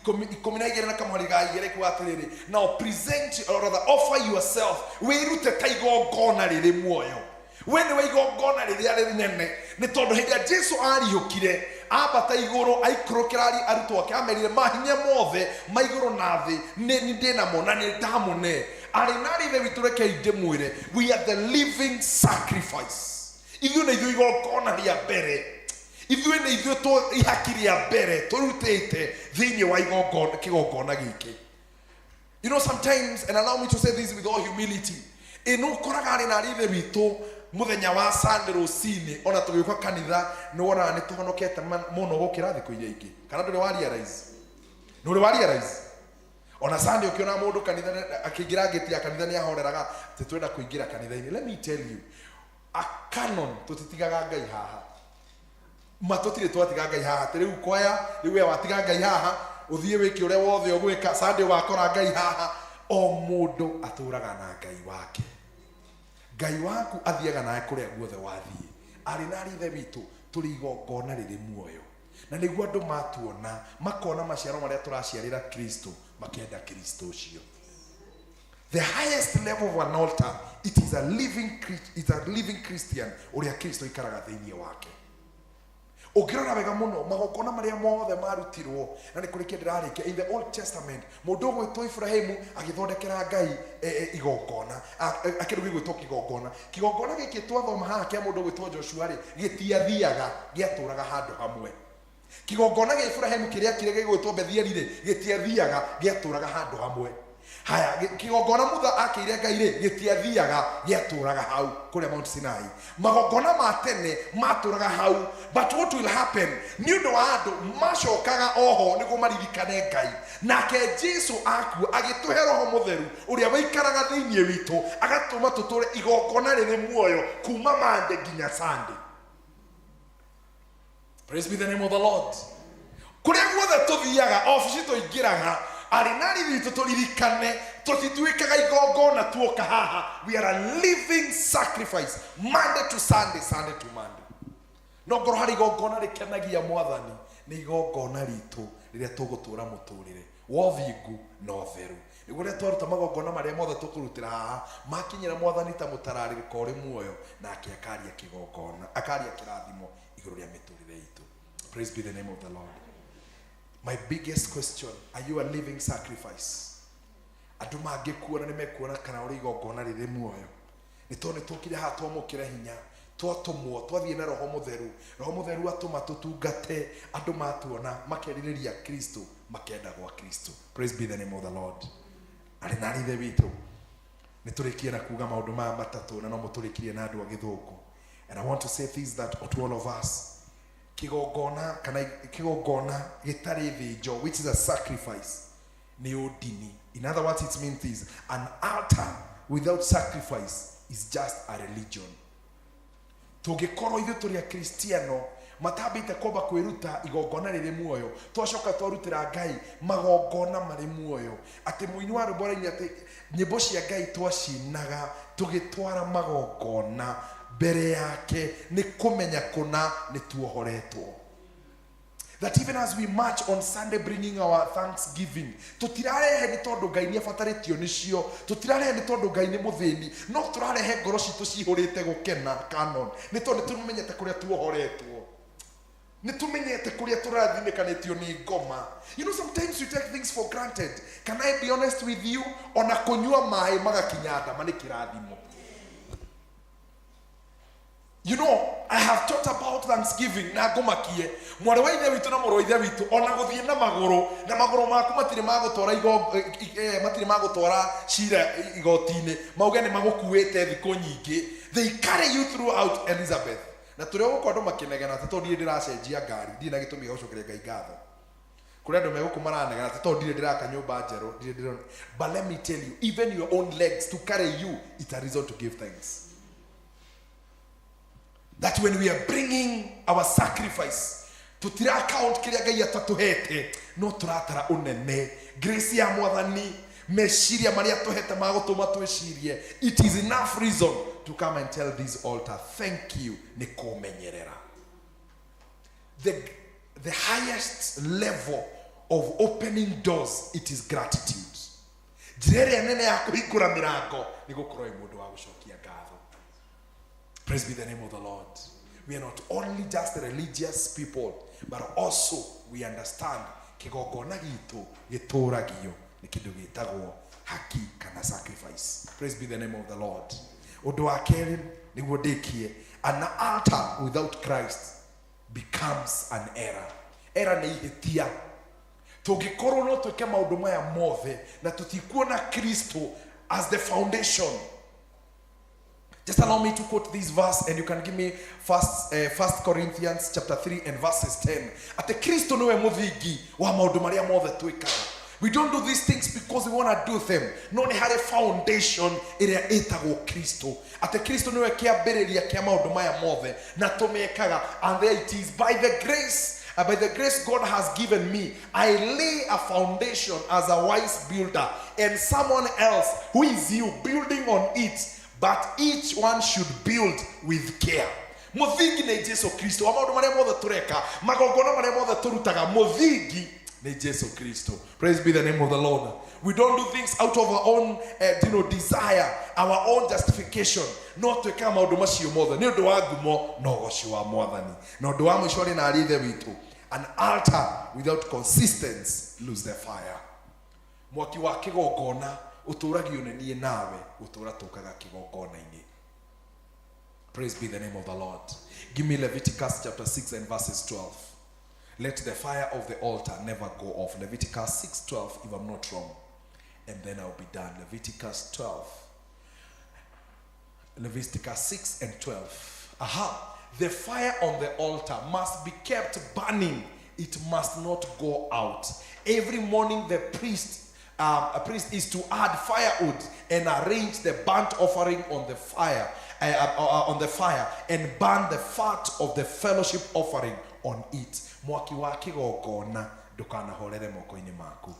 12 na kamũhari ga 2 kuga atĩrĩrĩ, now present or rather offer yourself, wĩrute ta igongona rĩrĩ muoyo. We nĩ wa igongona rĩrĩa rĩnene, nĩ tondũ hĩndĩ ĩrĩa Jesu ariũkire ambata igũrũ aikũrũkĩra arutwo ake amerire mahinya mothe ma igũrũ na thĩ nĩ ndĩnamo na nĩ ndamũne. Arĩ na ithe witũ rekei ndĩmwĩre, we are the living sacrifice. Ithuĩ nĩ ithuĩ igongona rĩa mbere, ithuĩ nĩ ithuĩ ihaki rĩa mbere tũrutĩte thĩinĩ wa kĩgongona gĩkĩ. You know, sometimes, and allow me to say this with all humility, ĩno ũkoraga arĩ na ithe witũ muthenya wa Sunday rũcinĩ ona tũgĩũka kanitha nĩ wonaga nĩ tũhonokete mũno gũkĩra thikũ iria ingĩ. Kana ndũrĩ wa realize? Ndũrĩ wa realize? Ona Sunday ũkĩona mũndũ kanitha akĩingĩra ngĩti ya kanitha nĩ ahoreraga atĩ twenda kũingĩra kanitha-inĩ. Let me tell you, a canon tũtitigaga Ngai haha. Matũtirĩ twatiga Ngai haha. Atĩ rĩu kwaya rĩu we watiga Ngai haha ũthiĩ wĩke ũrĩa wothe ũgwĩka Sunday wakora Ngai haha. O mũndũ atũraga na Ngai wake. Ngai waku athiaga nawe kũrĩa guothe wathiĩ. Arĩ na ithe witũ tũrĩ igongona rĩrĩ muoyo, na nĩguo andũ matuona makona maciaro marĩa tũraciarĩra Kristo makenda Kristo ũcio. The highest level of an altar, it is a living Christian ũrĩa Kristo ikaraga thĩinĩ wake. Ũngĩrora wega mũno magongona marĩa mothe marutirwo, na nĩ kũrĩ kĩndũ ndĩrarĩkia in the Old Testament, mũndũ ũgwĩtwo Ibrahimu agĩthondekera Ngai igongona, akĩndũ gĩgwĩtwo kĩgongona. Kĩgongona gĩkĩ twathoma haha kĩa mũndũ ũgwĩtwo Joshua rĩ, gĩtiathiaga gĩatũraga handũ hamwe. Kĩgongona gĩa Ibrahimu kĩrĩa gĩgwĩtwo Betheli rĩ, gĩtiathiaga gĩatũraga handũ hamwe. Haya, kĩgongona Musa akĩire Ngai rĩ, gĩtiathiaga gĩatũraga hau kũrĩa Mount Sinai. Magongona ma tene matũraga hau, but what will happen? Nĩ ũndũ wa andũ macokaga oho nĩguo maririkane Ngai. Nake Jesu akua agĩtũhe Roho Mũtheru ũrĩa waikaraga thĩinĩ witũ agatũma tũtũre igongona rĩrĩ muoyo kuma Monday nginya Sunday. Praise be the name of the Lord. Kũrĩa guothe tũthiaga ofici tũingĩraga arĩ na ithuĩ tũririkane tũtituĩkaga igongona tuoka haha. We are a living sacrifice Monday to Sunday, Sunday to Monday. No ngorwo harĩ igongona rĩkenagia Mwathani nĩ igongona ritũ rĩrĩa tũgũtũra mũtũrĩre wa ũthingu na ũtheru. Nĩguo rĩrĩa twaruta magongona marĩa mothe tũkũrutĩra haha makinyĩra Mwathani ta mũtararĩko ũrĩ muoyo, nake akaria kĩgongona, akaria kĩrathimo igũrũ rĩa mĩtũrĩre itũ. Praise be the name of the Lord. My biggest question, are you a living sacrifice? Andũ mangĩkuona nĩ mekuona kana ũrĩ igongona rĩrĩ muoyo. Nĩ tondũ nĩtũkire haha twamũkĩra hinya, twatũmwo, twathiĩ na Roho Mũtheru. Roho Mũtheru atũma tũtungate, andũ matuona makerirĩria Kristo, makenda gwa Kristo. Praise be the name of the Lord. Arĩ na ithe witũ nĩtũrĩkie na kuga maũndũ maya matatũ na no mũtũrĩkirie na andũ a Gĩthũngũ. And I want to say things that to all of us. Kigongona kana kigongona gĩtarĩ thĩnjo, which is a sacrifice, nĩ ũndini. In other words, it means this: an altar without sacrifice is just a religion. Tũngĩkorwo ithuĩ tũrĩ Akristiano matambĩte kwamba kwĩruta igongona rĩrĩ muoyo, twacoka twarutĩra Ngai magongona marĩ muoyo, atĩ mũini wa rwĩmbo araini atĩ nyĩmbo cia Ngai twacinaga tũgĩtwara magongona mbere yake, nĩ kũmenya kũna nĩ tuohoretwo. That even as we march on Sunday bringing our thanksgiving, tutirarehe nĩ tondũ Ngai nĩ abatarĩtio nĩcio, tutirarehe nĩ tondũ Ngai nĩ mũthĩni, no tũrarehe ngoro citũ cihũrĩte gũkena canon, nĩ tondũ nĩtũmenyete kũrĩa tuohoretwo, nĩtũmenyete kũrĩa tũrathimekanĩtio nĩ ngoma. You know, sometimes you take things for granted. Can I be honest with you? Ona kũnyua maĩ magakinya ndama nĩ kĩrathimo. You know, I have taught about Thanksgiving na ngomakie mwarĩ wa ithe witũ na mũrũ wa ithe witũ ona gũthiĩ na magũrũ maku matirĩ magũtwara cira igoti-inĩ, mauge nĩ magũkuĩte thikũ nyingĩ. They carry you throughout Elizabeth. Na tũrĩa gũkũ andũ makĩnegena atĩ tondũ ndirĩ ndĩracenjia ngari, ndirĩ na gĩtũmi gĩa gũcokeria Ngai ngatho. Kũrĩ andũ megũkũ maranegena atĩ tondũ ndirĩ ndĩraka nyũmba njerũ. But let me tell you, even your own legs to carry you, it's a reason to give thanks. That when we are bringing our sacrifice, tutira count kĩrĩa Ngai atatuhete, no turatara unene grace ya Mwathani, meciria marĩa tuhete magũtũma twĩcirie. It is enough reason to come and tell this altar, thank you, ni kumenyerera. The highest level of opening doors, it is gratitude. Njira nene ya kuhingura mirango ni gukorwo mundu wa gucokia ngatho. Praise be the name of the Lord. We are not only just religious people, but also we understand kigongona gitu gituragio ni kindu gitagwo haki kana sacrifice. Praise be the name of the Lord. Undu wa keri niguo ndikie, an altar without Christ becomes an error. Error ni ihitia. Tugikorwo no twike maundu maya mothe na tutikuona Kristo as the foundation. Just allow me to quote this verse, and you can give me First Corinthians chapter 3 and verses 10. Ate Kristo niwe muthingi wa maundu maria mothe twikaga. We don't do these things because we want to do them. No, ni hari foundation iria etagwo Kristo. Ate Kristo niwe kiambiriria kia maundu maya mothe na tumekaga, and there it is by the grace God has given me, I lay a foundation as a wise builder, and someone else who is you building on it. But each one should build with care. Muthingi ni Jesu Kristo. Maundu maria mothe tureka, magongona maria mothe turutaga, muthingi ni Jesu Kristo. Praise be the name of the Lord. We don't do things out of our own desire, our own justification. No tweka maundu macio mothe ni undu wa ngumo no goci wa mwathani. No undu wa mwisho na arithe witu. An altar without consistency lose their fire. Mwaki wa kigongona uturagio nie nawe utura tukaga kigongona-ini. Praise be the name of the Lord. Give me Leviticus chapter 6 and verses 12. Let the fire of the altar never go off. Leviticus 6:12, if I'm not wrong. And then I'll be done. Leviticus 6 and 12. The fire on the altar must be kept burning. It must not go out. Every morning a priest is to add firewood and arrange the burnt offering on the fire, and burn the fat of the fellowship offering on it. Mwaki wa kigongona ndukanahorere moko-ini maku.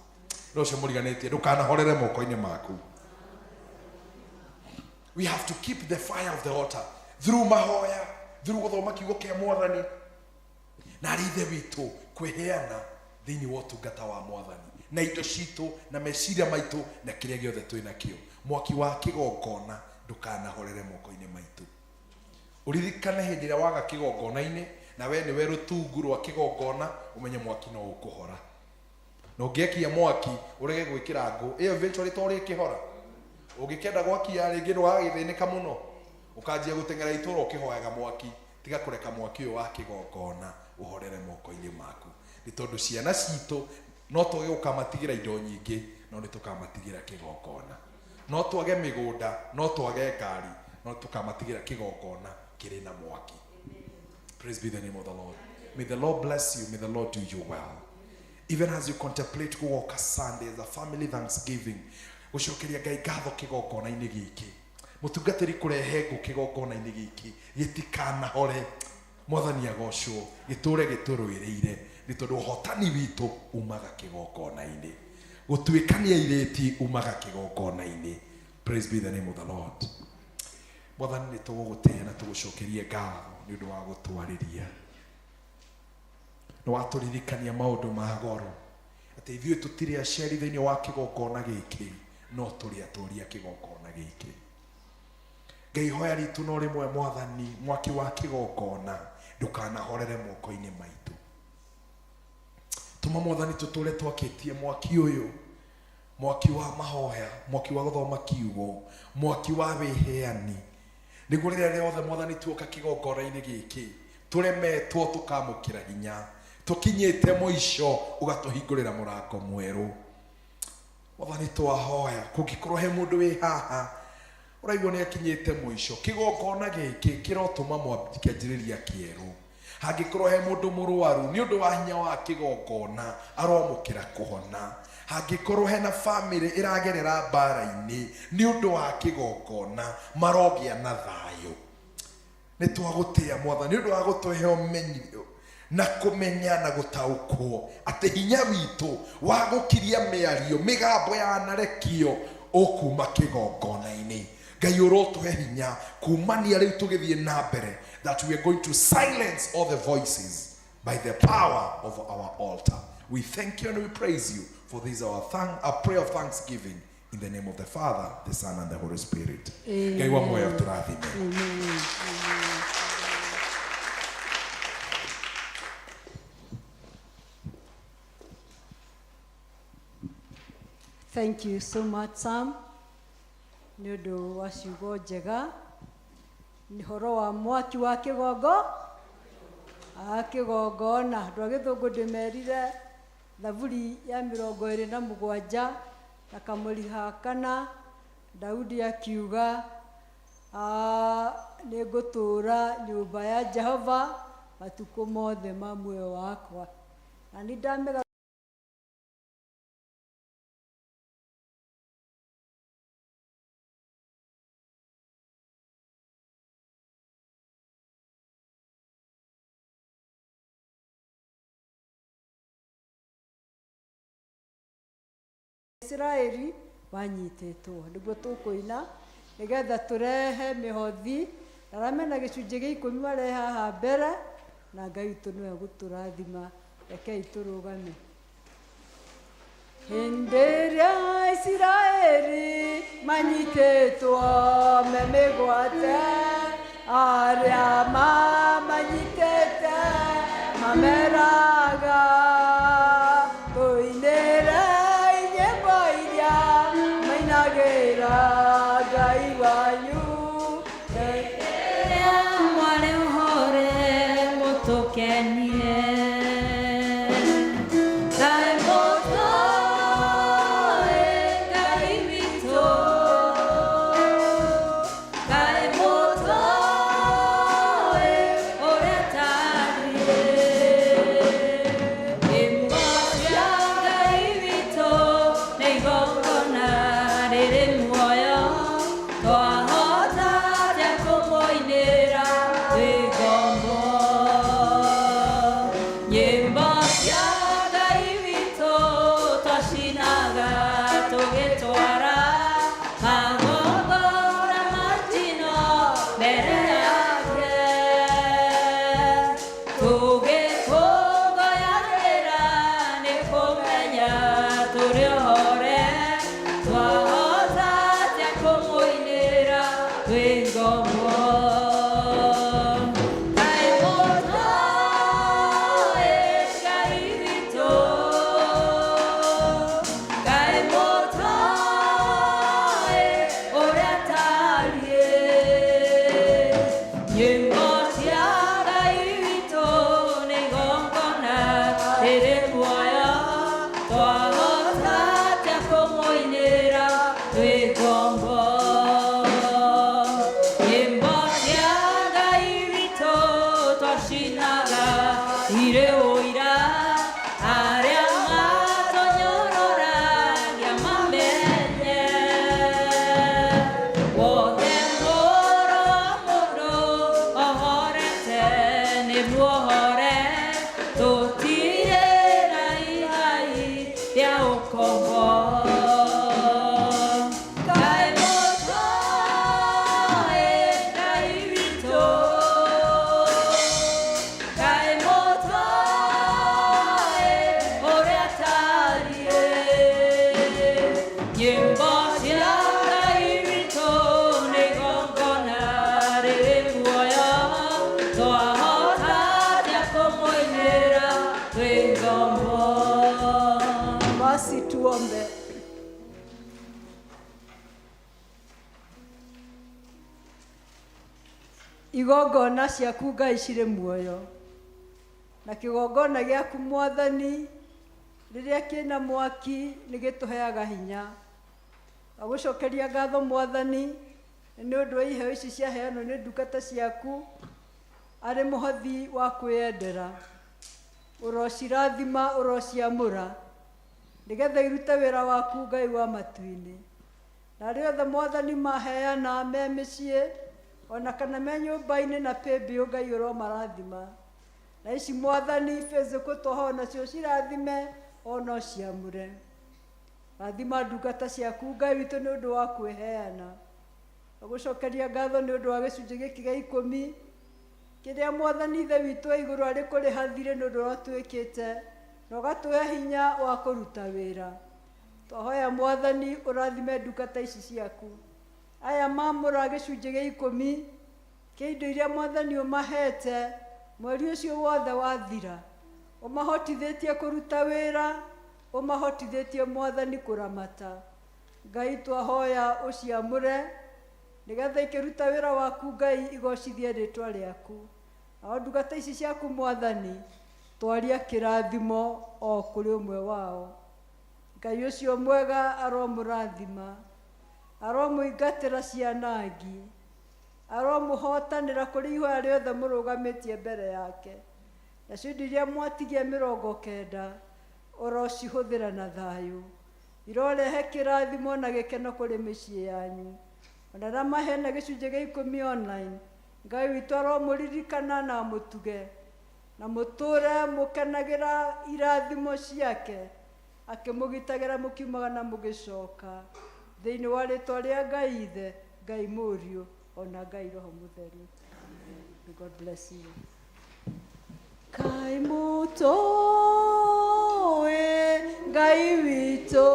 Rocio muriganetie ndukanahorere moko-ini maku. We have to keep the fire of the altar through mahoya, through guthoma kiugo kia mwathani na rithe witu kweheana thiini wa utungata wa mwathani na indo citu na meciria maitu na kiria giothe twina kio. Mwaki wa kigongona ndukanahorere moko-ini maitu. Uririkane hindi ria waga kigongona-ini na we niwe rutungu rwa kigongona, umenye mwaki no ukuhora. No ngiekia mwaki urege gwikira ngo iyo eventually to rikihora. Ungikenda gwakia ringi ndwagithinika muno ukanjia gutengera ituro ukihoyaga mwaki, tiga kureka mwaki uyu wa kigongona uhorere moko-ini maku. Ni tondu ciana citu no twage ukamatigira indo nyingi, no ni tukamatigira kigongona. No twage migunda, no twage ngari, no tukamatigira kigongona kiri na mwaki. Praise be the name of the Lord. May the Lord bless you. May the Lord do you well. Even as you contemplate Kuoka Sunday as a family thanksgiving, gucokeria Ngai ngatho kigongona-ini giki. Mutungatiri kurehe ngo kigongona-ini giki gitikanahore. Mwathani agocwo, giture gituruireire ni tondu hotani witu umaga kigongona-ini. Gutwikania ireti umaga kigongona-ini. Praise be the name of the Lord. Mwathani ni tugugutia na tugucokerie ngatho ni undu wa gutwariria. No waturirikania maundu ma goro. Ati ithuĩ tutire aceri thĩinĩ wa kigongona gĩkĩ, no tũrĩ atũria kigongona gĩkĩ. Ngai hoya ritũ no rĩmwe Mwathani, mwaki wa kigongona ndukanahorere moko-inĩ maitũ. Tuma Mwathani tũtũre twakĩtie mwaki ũyũ, mwaki wa mahoya, mwaki wa gũthoma kiugo, mwaki wa wĩheani. Nĩguo rĩrĩa rĩothe Mwathani tuoka kigongona-inĩ gĩkĩ, tũremetwo tũkamũkĩra hinya, tukinyite muico ugatuhingurira murango mweru. Mwathani twahoya kungikorwo he mundu wi haha uraigwo ni akinyite muico kigongona giki kirotuma mwakianjiriria kieru. Hangikorwo he mundu murwaru ni undu wa hinya wa kigongona aromukira kuhona. Hangikorwo he na family iragerera mbara-ini ni undu wa kigongona marogia na thayo. Ni twagutia Mwathani ni undu wa gutuhe umenyo na kumenya na gutaukwo ati hinya witu wa gukiria miario migambo ya narekio okuma kigongona-ini. Ngai urotuhe hinya kumania riu tugithie na mbere, that we are going to silence all the voices by the power of our altar. We thank you and we praise you for this our prayer of thanksgiving in the name of the Father, the Son and the Holy Spirit. Ngai wa moyo turathime. Amen. Thank you so much, Sam. Nĩ ũndũ wa ciugo njega, nĩ horo wa mwaki wa kĩgongona. Andũ a Gĩthũngũ ndĩmerire Thaburi ya 27 na kamũri ha 4, Daudi akiuga nĩ ngũtũũra nyũmba ya Jehova matukũ mothe ma muoyo wakwa. Na nĩ ndamega Israeli wanyitetwo, nĩguo tũkũina nĩgetha tũrehe mĩhothi. Aramena gĩcunjĩ gĩa 10 marehe haha mbere, na Ngai witũ nĩwe gũtũrathima. Rekei tũrũgame. Hĩndĩ ĩrĩa Israeli manyitetwo me mĩgwate, arĩa mamanyitĩte mameraga tũinĩre nyĩmbo iria mainagĩra Ngai wanyu. Rĩrĩa mwarĩ ũhore mũtũkenie, Ngai mũtũĩ, Ngai witũ, Ngai mũtũĩ ũrĩa tariĩ. Nyĩmbo cia Ngai witũ nĩ igongona rĩrĩ muoyo, twahota atĩa kũmũinĩra twĩ ngombo. Nyĩmbo cia Ngai witũ twacinaga tũgĩtwara magongona matino mbere yake, tũgĩkũngũyagĩra nĩ kũmenya tũrĩ ohore, twahota atĩa kũmũinĩra twĩ ngombo. Ngai mũtũĩ, Ngai witũ, Ngai mũtũĩ ũrĩa tariĩ. Nyĩmbo cia Ngai witũ nĩ igongona rĩrĩ muoyo, twahota atĩa kũmũinĩra twĩ ngombo. Nyĩmbo cia Ngai witũ twacinaga irĩ ũira, arĩa matũnyororagia mamenye. Wothe mũrũ wa mũndũ ohorete nĩ muohore, tũtirĩ na ihai rĩa ũkombo. Ngai mũtũĩ, Ngai witũ, Ngai mũtũĩ ũrĩa tariĩ. Nyĩmbo cia Ngai witũ nĩ igongona rĩrĩ muoyo, twahota atĩa kũmũinĩra twĩ ngombo. Basi tuombe. Igongona ciaku Ngai cirĩ muoyo, na kĩgongona gĩaku Mwathani rĩrĩa kĩna mwaki nĩ gĩtũheaga hinya. Agũcokeria ngatho Mwathani nĩ ũndũ wa iheo ici ciaheanwo nĩ ndungata ciaku, arĩ mũhothi wa kwĩyendera. Ũrocirathima, ũrociamũra nĩgetha irute wĩra waku Ngai wa matu-inĩ. Na arĩa othe Mwathani maheana me mĩciĩ ona kana me nyũmba-inĩ na pĩmbĩ, Ngai ũromarathima. Na ici Mwathani physical twaho nacio cirathime ona ciamũre. Rathima ndungata ciaku Ngai witũ nĩ ũndũ wa kwĩheana. gucokeria ngatho nĩ ũndũ wa gĩcunjĩ gĩkĩ gĩa 10 kĩrĩa mwathani ithe witũ wa igũrũ arĩ kũrĩhathire nĩ ũndũ ũratuĩkĩte na ũgatũhe hinya wa kũruta wĩra. Twahoya mwathani ũrathime ndungata ici ciaku aya mamũra gĩcunjĩ gĩa 10 kĩa indo iria mwathani ũmahete mweri ũcio wothe wathira, ũmahotithĩtie kũruta wĩra, ũmahotithĩtie mwathani kũramata. Ngai twahoya ũciamũre nĩgetha ikĩruta wĩra waku Ngai igocithie rĩtwa rĩaku. Nao ndungata ici ciaku mwathani twaria kĩrathimo o kũrĩ ũmwe wao. Ngai ũcio mwega aromũrathima, aromũingatĩra cianangi, aromũhotanĩra kũrĩ ihoya rĩothe mũrũgamĩtie mbere yake. Nacio indo iria mwatigia 90 ũrocihũthĩra na thayũ, irorehe kĩrathimo na gĩkeno kũrĩ mĩciĩ yanyu. Ona na mahena gĩcunjĩ gĩa 10 online, Ngai witũ aromũririkana na mũtuge na mũtũre mũkenagĩra irathimo ciake, akĩmũgitagĩra mũkiumaga na mũgĩcoka thĩinĩ wa rĩtwa rĩa Ngai Ithe, Ngai Mũriũ, ona Ngai Roho Mũtheru. God bless you. Kai mũtũĩ Ngai witũ,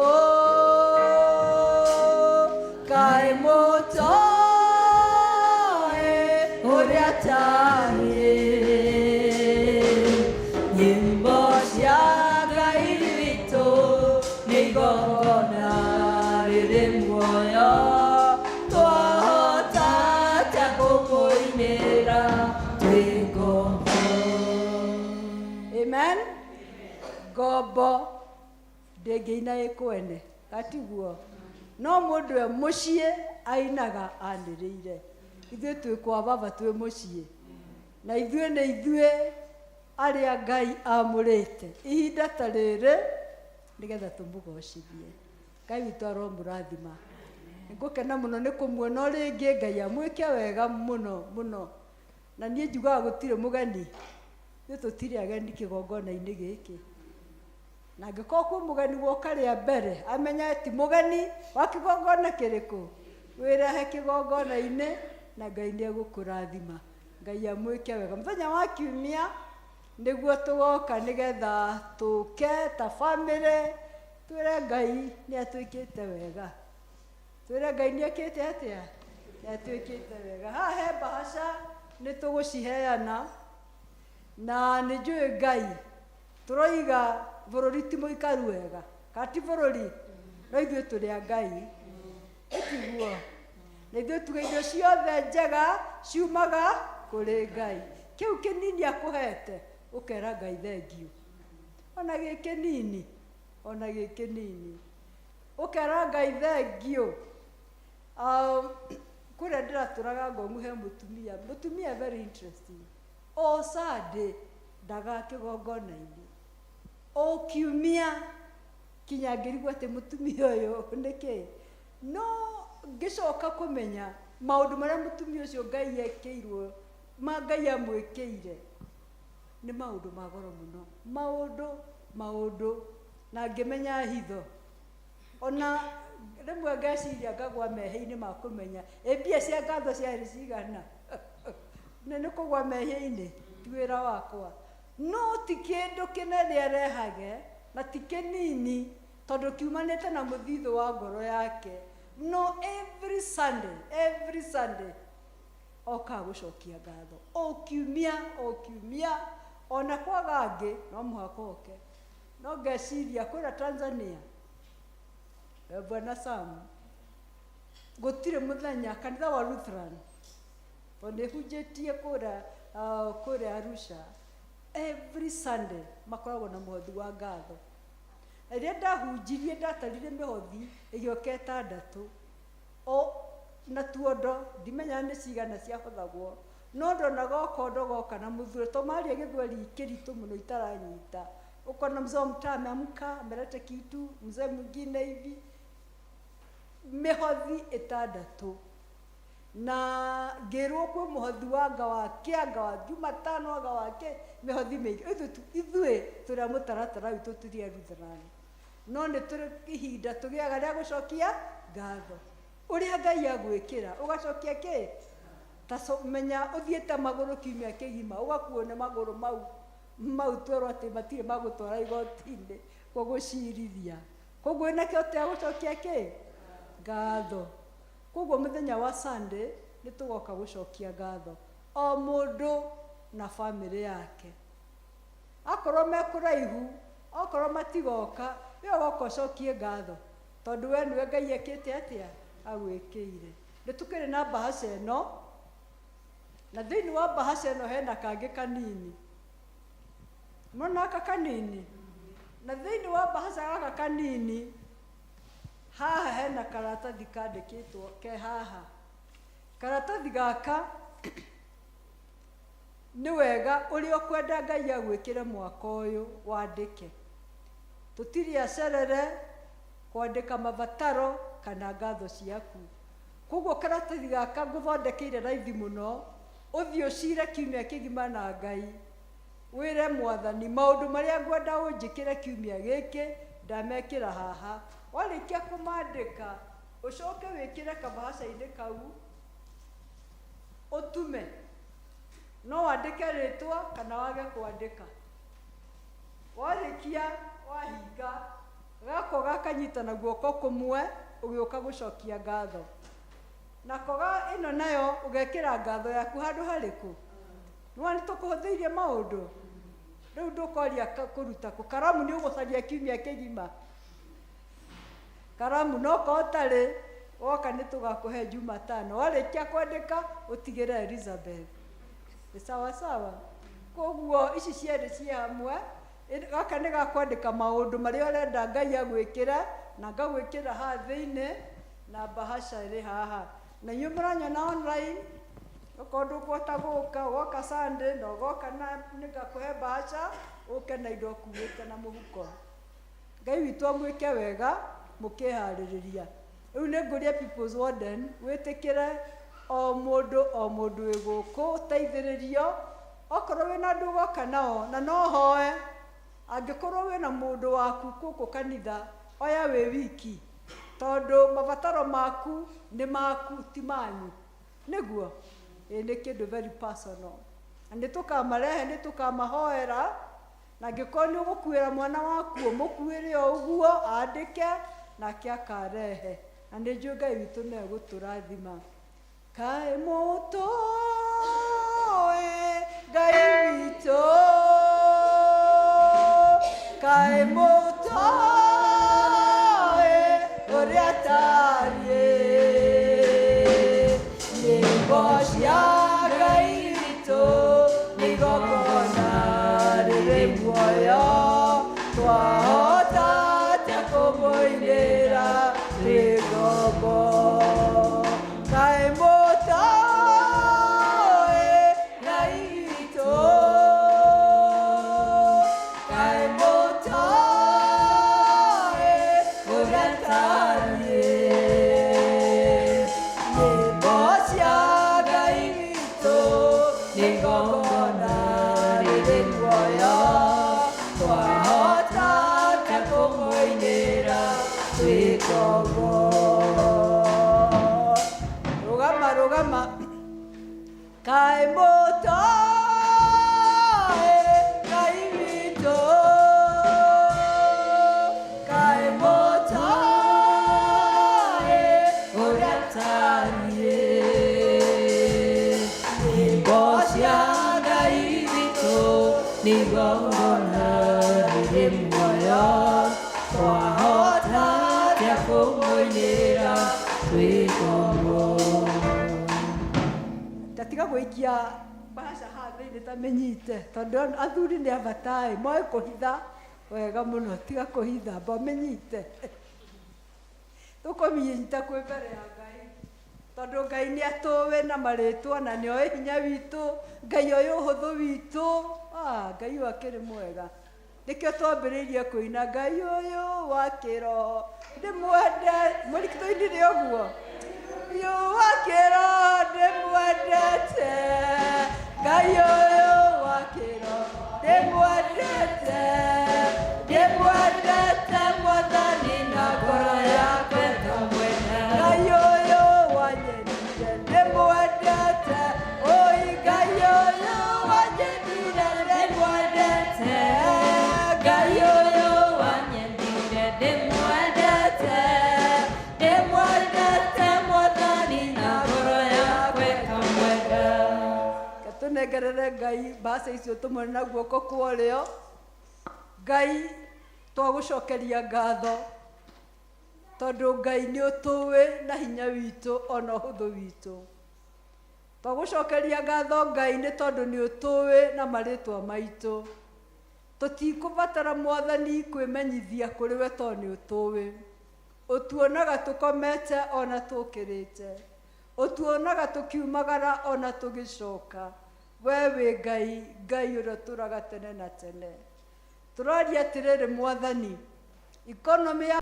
Kai mũtũĩ ũrĩa tariĩ, nyĩmbo cia Ngai witũ nĩ igongona rĩrĩ muoyo, twahota atĩa kũmũinĩra twĩ ngombo. Amen. Ngombo ndĩngĩina ĩkwene, gatiguo no mũndũ e mũciĩ ainaga anĩrĩire. Ithuĩ twĩ kwa baba twĩ mũciĩ, na ithuĩ nĩ ithuĩ arĩa Ngai amũrĩte ihinda ta rĩrĩ nĩgetha tũmũgocithie. Ngai witũ aromũrathima. Ngũkena mũno nĩ kũmuona rĩngĩ, Ngai amwĩke wega mũno mũno, na niĩ njugaga gũtirĩ mũgeni, ithuĩ tũtirĩ ageni kĩgongona-inĩ gĩkĩ. Na angĩkorwo kwĩ mũgeni woka rĩa mbere amenya ti mũgeni wa kĩgongona kĩrĩkũ, wĩrehe kĩgongona-inĩ na Ngai nĩ egũkũrathima. Ngai amwĩke wega. Mũthenya wa Kiumia nĩguo tũgoka nĩgetha tũke ta bamĩrĩ twĩre Ngai nĩ atwĩkĩte wega, twĩre Ngai nĩ ekĩte atĩa, nĩ atwĩkĩte wega. Haha he mbahaca nĩ tũgũciheana, na nĩ njũĩ Ngai tũroiga bũrũri ti mũikaru wega, kati bũrũri no ithuĩ tũrĩ a Ngai, ĩtiguo na ithuĩ tuge indo ciothe njega ciumaga kũrĩ Ngai. Kĩu kĩnini akũhete ũkera Ngai thengiũ, ona gĩkĩnini, ona gĩkĩnini ũkera Ngai thengiũ. Kũrĩa ndĩratũraga Ngong'u he mũtumia very interesting. O Sunday ndaga kĩgongona-inĩ, o Kiumia kinya ngĩrigwo atĩ mũtumia ũyũ nĩkĩ, no ngĩcoka kũmenya maũndũ marĩa mũtumia ũcio Ngai ekĩirwo, Ngai amwĩkĩire nĩ maũndũ ma goro mũno, maũndũ na ngĩmenya hitho. Ona rĩmwe ngeciria ngagwa mehia-inĩ ma kũmenya mbia cia ngatho ciarĩ cigana nĩ kũgwa mehia-inĩ ti wĩra wakwa, no ti kĩndũ kĩnene arehage na ti kĩnini, tondũ kiumanĩte na mũthithũ wa ngoro yake. No every Sunday oka gũcokia ngatho, o Kiumia ona kwaga angĩ no mũhaka oke. No ngeciria kwĩra Tanzania Bwana Sam gũtirĩ mũthenya kanitha wa Lutheran onĩ hunjĩtie kũrĩa Arusha, every Sunday makoragwo na mũhothi wa ngatho. Rĩrĩa ndahunjirie ndatarire mĩhothi ĩgĩoka 6 o na tuondo ndimenya nĩ cigana ciahũthagwo, no ndonaga okondo goka na mũthure to maria gĩthweri kĩritũ mũno itaranyita. Ukona mzee mtaa ameamka ameleta kitu, mzee mwingine hivi, mĩhothi 6 na ngĩrwo kwĩ mũhothi wa ngawa Jumatano wake mĩhothi mĩingĩ. Ithuĩ tũrĩa mũtaratara witũ tũrĩ Lutheran, no nĩ tũrĩ ihinda tũgĩaga rĩa gũcokia ngatho. uria Ngai agwikira ugacokia ki ta menya uthiete maguru kiumia kigima ugakuo ne maguru mau twero ati matire magutwara igoti-ini gugucirithia koguo nake utia gucokia ki ngatho koguo muthenya wa Sunday ni tugoka gucokia ngatho o mundu na family yake akorwo mekuraihu okorwo matigoka we ugoka ucokie ngatho tondu we niwe Ngai ekite atia agwikire ni tukire na bahasha eno na thiini wa bahasha eno hena kangi kanini mona aka kanini na thiini wa bahasha gaka kanini haha hena karatathi kandikitwo ke haha karatathi gaka ni wega uri okwenda Ngai agwikire mwaka uyu wandike tutiri acerere kwandika mabataro kana ngatho ciaku koguo karatathi gaka nguthondekeire raithi muno uthio cire kiumia kigima na Ngai wire mwathani maundu maria ngwenda unjikire kiumia giki ndamekira haha warikia kumandika ucoke wikire kabahasha-ini kau utume no wandike ritwa kana wage kwandika warikia wahinga gako gakanyitana guoko kumwe ugiuka gucokia ngatho nako ino nayo ugekira ngatho yaku handu hariku nwa nitukuhuthiirie maundu riu ndukoria kuruta ku karamu ni ugucaria kiumia kigima karamu no kotari woka nitugakuhe Jumatano warikia kwandika utigire Elizabeth ni sawa sawa koguo ici cieri ci hamwe gaka ni gakwandika maundu maria urenda Ngai agwikira na ngagwikira ha thiini na bahasha iri haha na nyumuranyona online ukondu kwota guka woka Sunday no goka na ningakuhe bahasha uke na indo kuwite na muhuko Ngai witu amwike wega mukihaririria riu ni nguria People's Warden witikire o mundu wiguku teithiririo okorwo wina ndu goka nao na no hoe angikorwo wina mundu waku kuku kanitha oya wi wiki tondu mabataro maku ni maku ti manyu niguo ni kindu very personal andi tukamarehe ni tukamahoera na ngikoni ni ugukuira mwana waku umukuire o uguo andike nake akarehe andi njuga Ngai witu ne guturathima kae moto Ngai witu kae moto uria tarie nyimbo cia Ngai witu nigokona riri muoyo twahota atia kumuinira rigobo kae moto Ngai witu kae moto uria tarie nyimbo cia Ngai witu nigokona riri muoyo twahota atia kumuinira rigobo rugama kae moto Ngai witu kae moto uria tarie nyimbo cia Ngai witu nigokona riri muoyo twahota atia kumuinira rigobo tatiga gwikia bahasha ha thiini tamenyite tondu athuri ni abatai moe kuhitha wega muno tiga kuhitha bamenyite tukominyita kwi mbere ya Ngai tondu Ngai ni atuwe na maritwa na ni oe hinya witu Ngai oyu uhuthu witu Ngai wakiri mwega nikio twambiriirie kuina Ngai uyu wa kiroho ndimwende murikitho-ini ri uguo yu wa kiroho ndimwendete Ngai uyu wa kiroho ndimwendete ndimwendete mwathani na ngoro yakwa ngamwenda Ngai uyu tũnengerere Ngai mbaca icio tũmwe na guoko kwa ũrĩo. Ngai twagũcokeria ngatho tondũ Ngai nĩ ũtũĩ na hinya witũ ona ũhũthũ witũ. Twagũcokeria ngatho Ngai nĩ tondũ nĩ ũtũĩ na marĩtwa maitũ. Tũtikũbatara Mwathani kwĩmenyithia kũrĩ we tondũ nĩ ũtũĩ. Ũtuonaga tũkomete ona tũkĩrĩte. Ũtuonaga tũkiumagara ona tũgĩcoka. Wee wĩ Ngai, Ngai ũrĩa ũtũũraga tene na tene. Tũroria atĩrĩrĩ Mwathani, ikonomi ya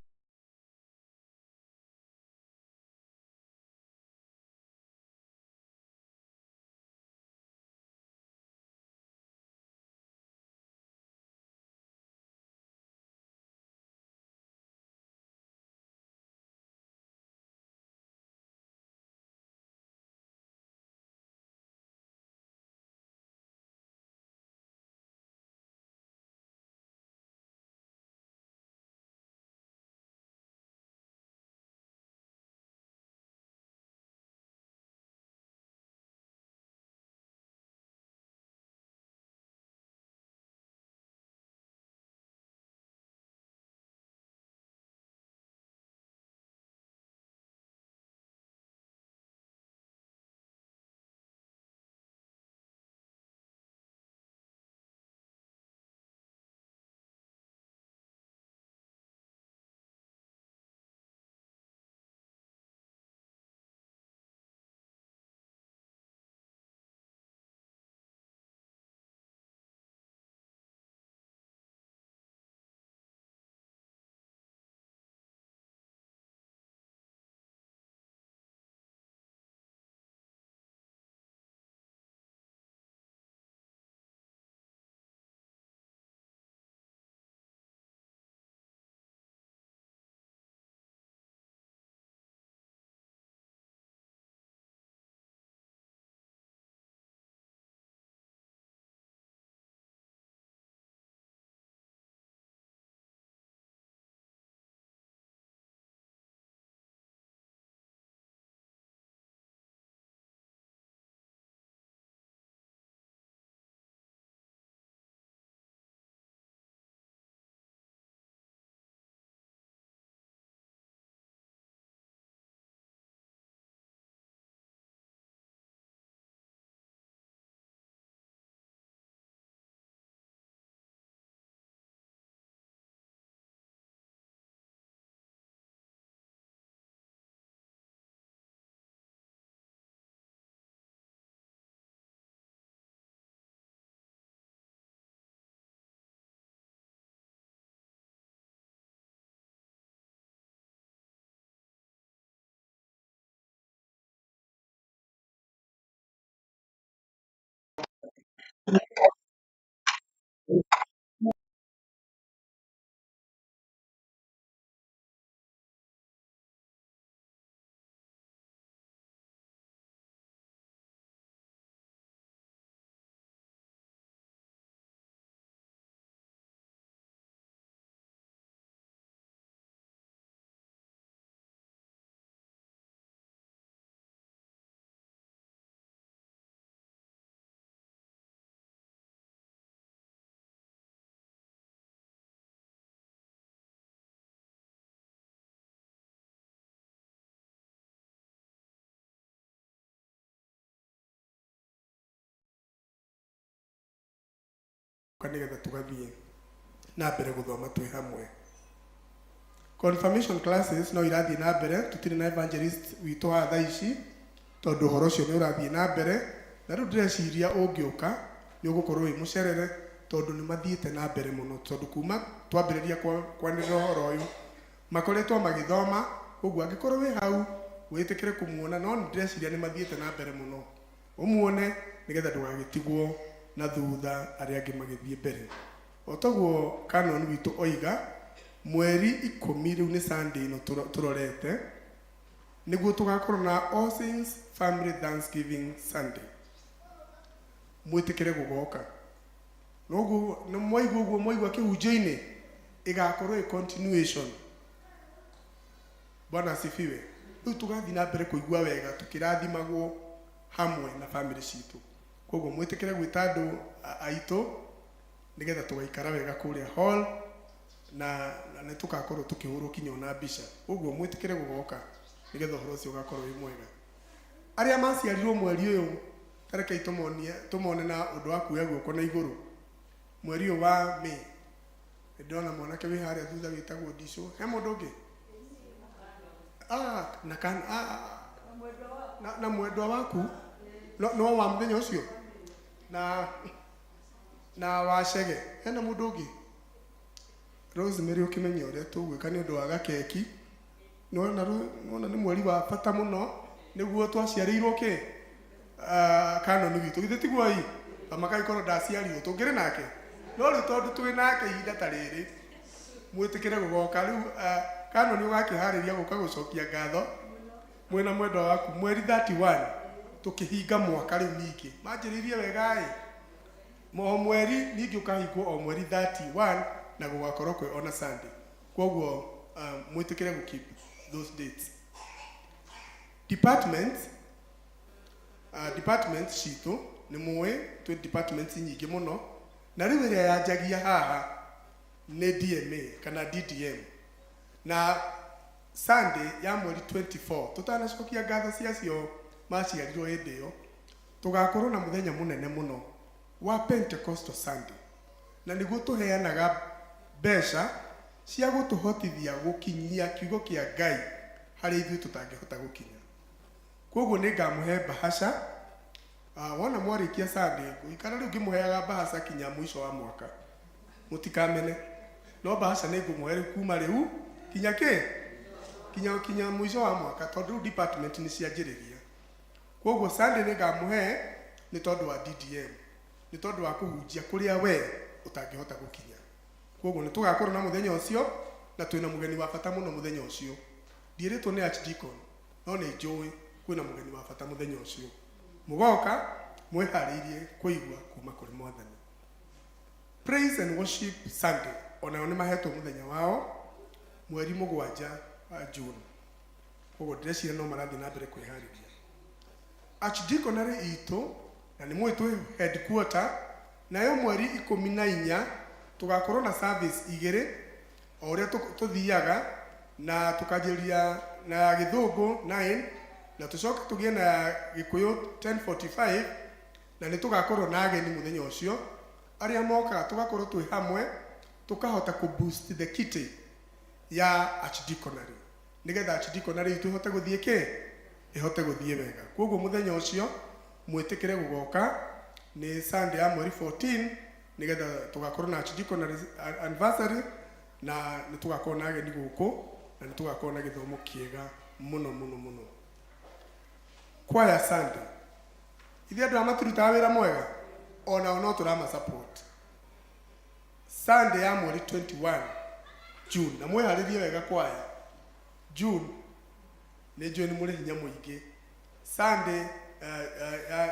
nigetha tugathie na mbere guthoma twi hamwe. Confirmation classes no irathie na mbere, tutiri na evangelist witũ haha thaa ici tondu horo ucio ni urathie na mbere, na riu ndireciria ungiuka ni ugukorwo wi mucerere tondu ni mathiite na mbere muno, tondu kuma twambiriria kwanirira horo uyu makoretwo magithoma, uguo angikorwo wi hau witikire kumuona, no ndireciria ni mathiite na mbere muno. Umuone nigetha ndugagitigwo na thutha aria angi magithie mbere. Otaguo canon witu oiga mweri 10 riu ni Sunday no turorete niguo tugakorwo na All Saints Family Thanksgiving Sunday. Mwitikire gugoka noguo no mwaigua kihunjio-ini igakorwo i continuation. Bwana asifiwe. Riu tugathie na mbere kuigua wega tukirathimagwo hamwe na family citu. koguo mwitikire gwita andu aitu nigetha tugaikara wega kuria hall na nä tå gakorwo tå kä hå rå kinya ona mbica ũguo mwä tä gugoka nä getha å horo å cio å gakorwo wä mwega arä a maciarirwo mweri å yå tarekei tå mone na å ndå wa kuoya guoko na igå rå mweri å wa May nä ndona mwanake wä harä a thutha wä tagwo Ndicå he må ndå å ngä na mwendwa waku no wa må thenya å cio na wacege hena må ndå å ngä Rosemary ukimenya uria tugwika ni undu wa gakeki nona ni mweri wa bata muno niguo twaciarirwo ki kanoni witu githe tiguo i amakaikoro ndaciarirwo tungire nake no ri tondu twi nake ihinda ta riri mwitikire gugoka riu kanoni ugakihariria guka gucokia ngatho mwena mwendwa waku mweri 31 tukihinga mwaka riu ningi manjiririe wega i mo mweri ningi ukahingwo o mweri 31 na gugakorwo kwe on a Sunday koguo mwitikire gu keep those dates department citå nä mwä twä departments nyingä må no na rä u ä rä a yanjagia haha nä DMA kana DDM na Sunday ya mweri 24 tå tanacokia ngatho ciacio maciarirwo hä ndä ä yo tå gakorwo na må thenya må nene må no wa Pentecostal Sunday na nä guo tå heanaga mbeca cia gå tå hotithia gå kinyia kiugo kä a Ngai harä ithuä tå tangä hota gå kinya koguo nä ngamå he bahasha wona mwarä kia Sunday ikara rä u ngä må heaga bahasha kinya mwisho wa mwaka må tikamene no bahasha nä ngå må he kuma rä u kinya kä kinya mwisho wa mwaka tondå department nä cianjä rä ria koguo Sunday nä ngamå he nä tondå wa DDM nä tondå wa kå hunjia kå rä a we å tangä hota gå kinya koguo nä tå gakorwo na må thenya å cio na twä na må geni wa bata må no må thenya å cio ndiä rä two nä archdeacon no nä njå ä kwä na må geni wa bata må thenya å cio må goka mwä harä irie kå igua kuma kå rä mwathani praise and worship Sunday onao nä mahetwo må thenya wao mweri 7 June koguo ndĩreciria no marathiĩ na mbere kwĩharĩria archdeaconry itũ na nĩ mwĩ twĩ headquarter nayo mweri 14 tugakorwo na service igĩrĩ o ũrĩa tũthiaga na tukanjĩrĩria na gĩthũngũ 9 na tucoke tũgĩe na gĩkũyũ 10:45 na nĩ tugakorwo na ageni mũthenya ũcio arĩa mokaga tugakorwo twĩ hamwe tukahota ku boost the kit ya archdeaconry nigetha archdeaconry itũ ihote gũthiĩ kĩ ihote gũthiĩ wega koguo mũthenya ũcio mwĩtĩkĩre gũgoka nĩ Sunday ya mweri 14 nigetha tugakorwo na archdeaconry anniversary na nĩ tugakorwo na ageni gũkũ na nĩ tugakorwo na gĩthomo kĩega mũno kwaya Sunday ithe andũ amaturutaga wĩra mwega ona no tũrama support Sunday ya mweri 21 June na mwĩharĩrie wega kwaya June nĩ njũĩ nĩ mũrĩ hinya mũingĩ Sunday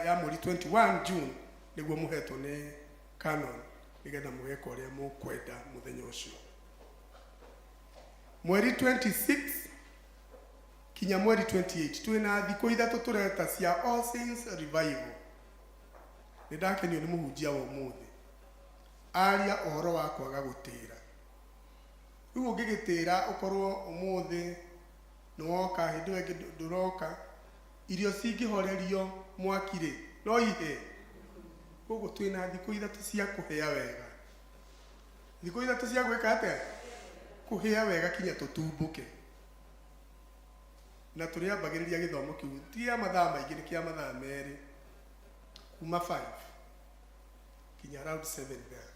ya mweri 21 June nĩguo mũhetwo nĩ canon nigetha mũgeka ũrĩa mũkwenda mũthenya ũcio mweri 26 kinya mweri 28 twĩna thikũ ithatũ tũreta cia All Saints Revival nĩ ndakenio nĩ mũhunjia wa ũmũthĩ aria ũhoro wa kwaga gũtĩra rĩu ũngĩgĩtĩra ũkorwo ũmũthĩ nĩwoka hĩndĩ ĩyo ĩngĩ ndũroka irio cingĩhorerio mwaki-rĩ no ihe koguo twĩna thikũ ithatũ cia kũhĩa wega thikũ ithatũ cia gwĩka atĩa kũhĩa wega kinya tũtumbũke na tũrĩambagĩrĩria gĩthomo kĩu ti ya mathaa maingĩ nĩ kĩa mathaa merĩ kuma 5 kinya around 7 there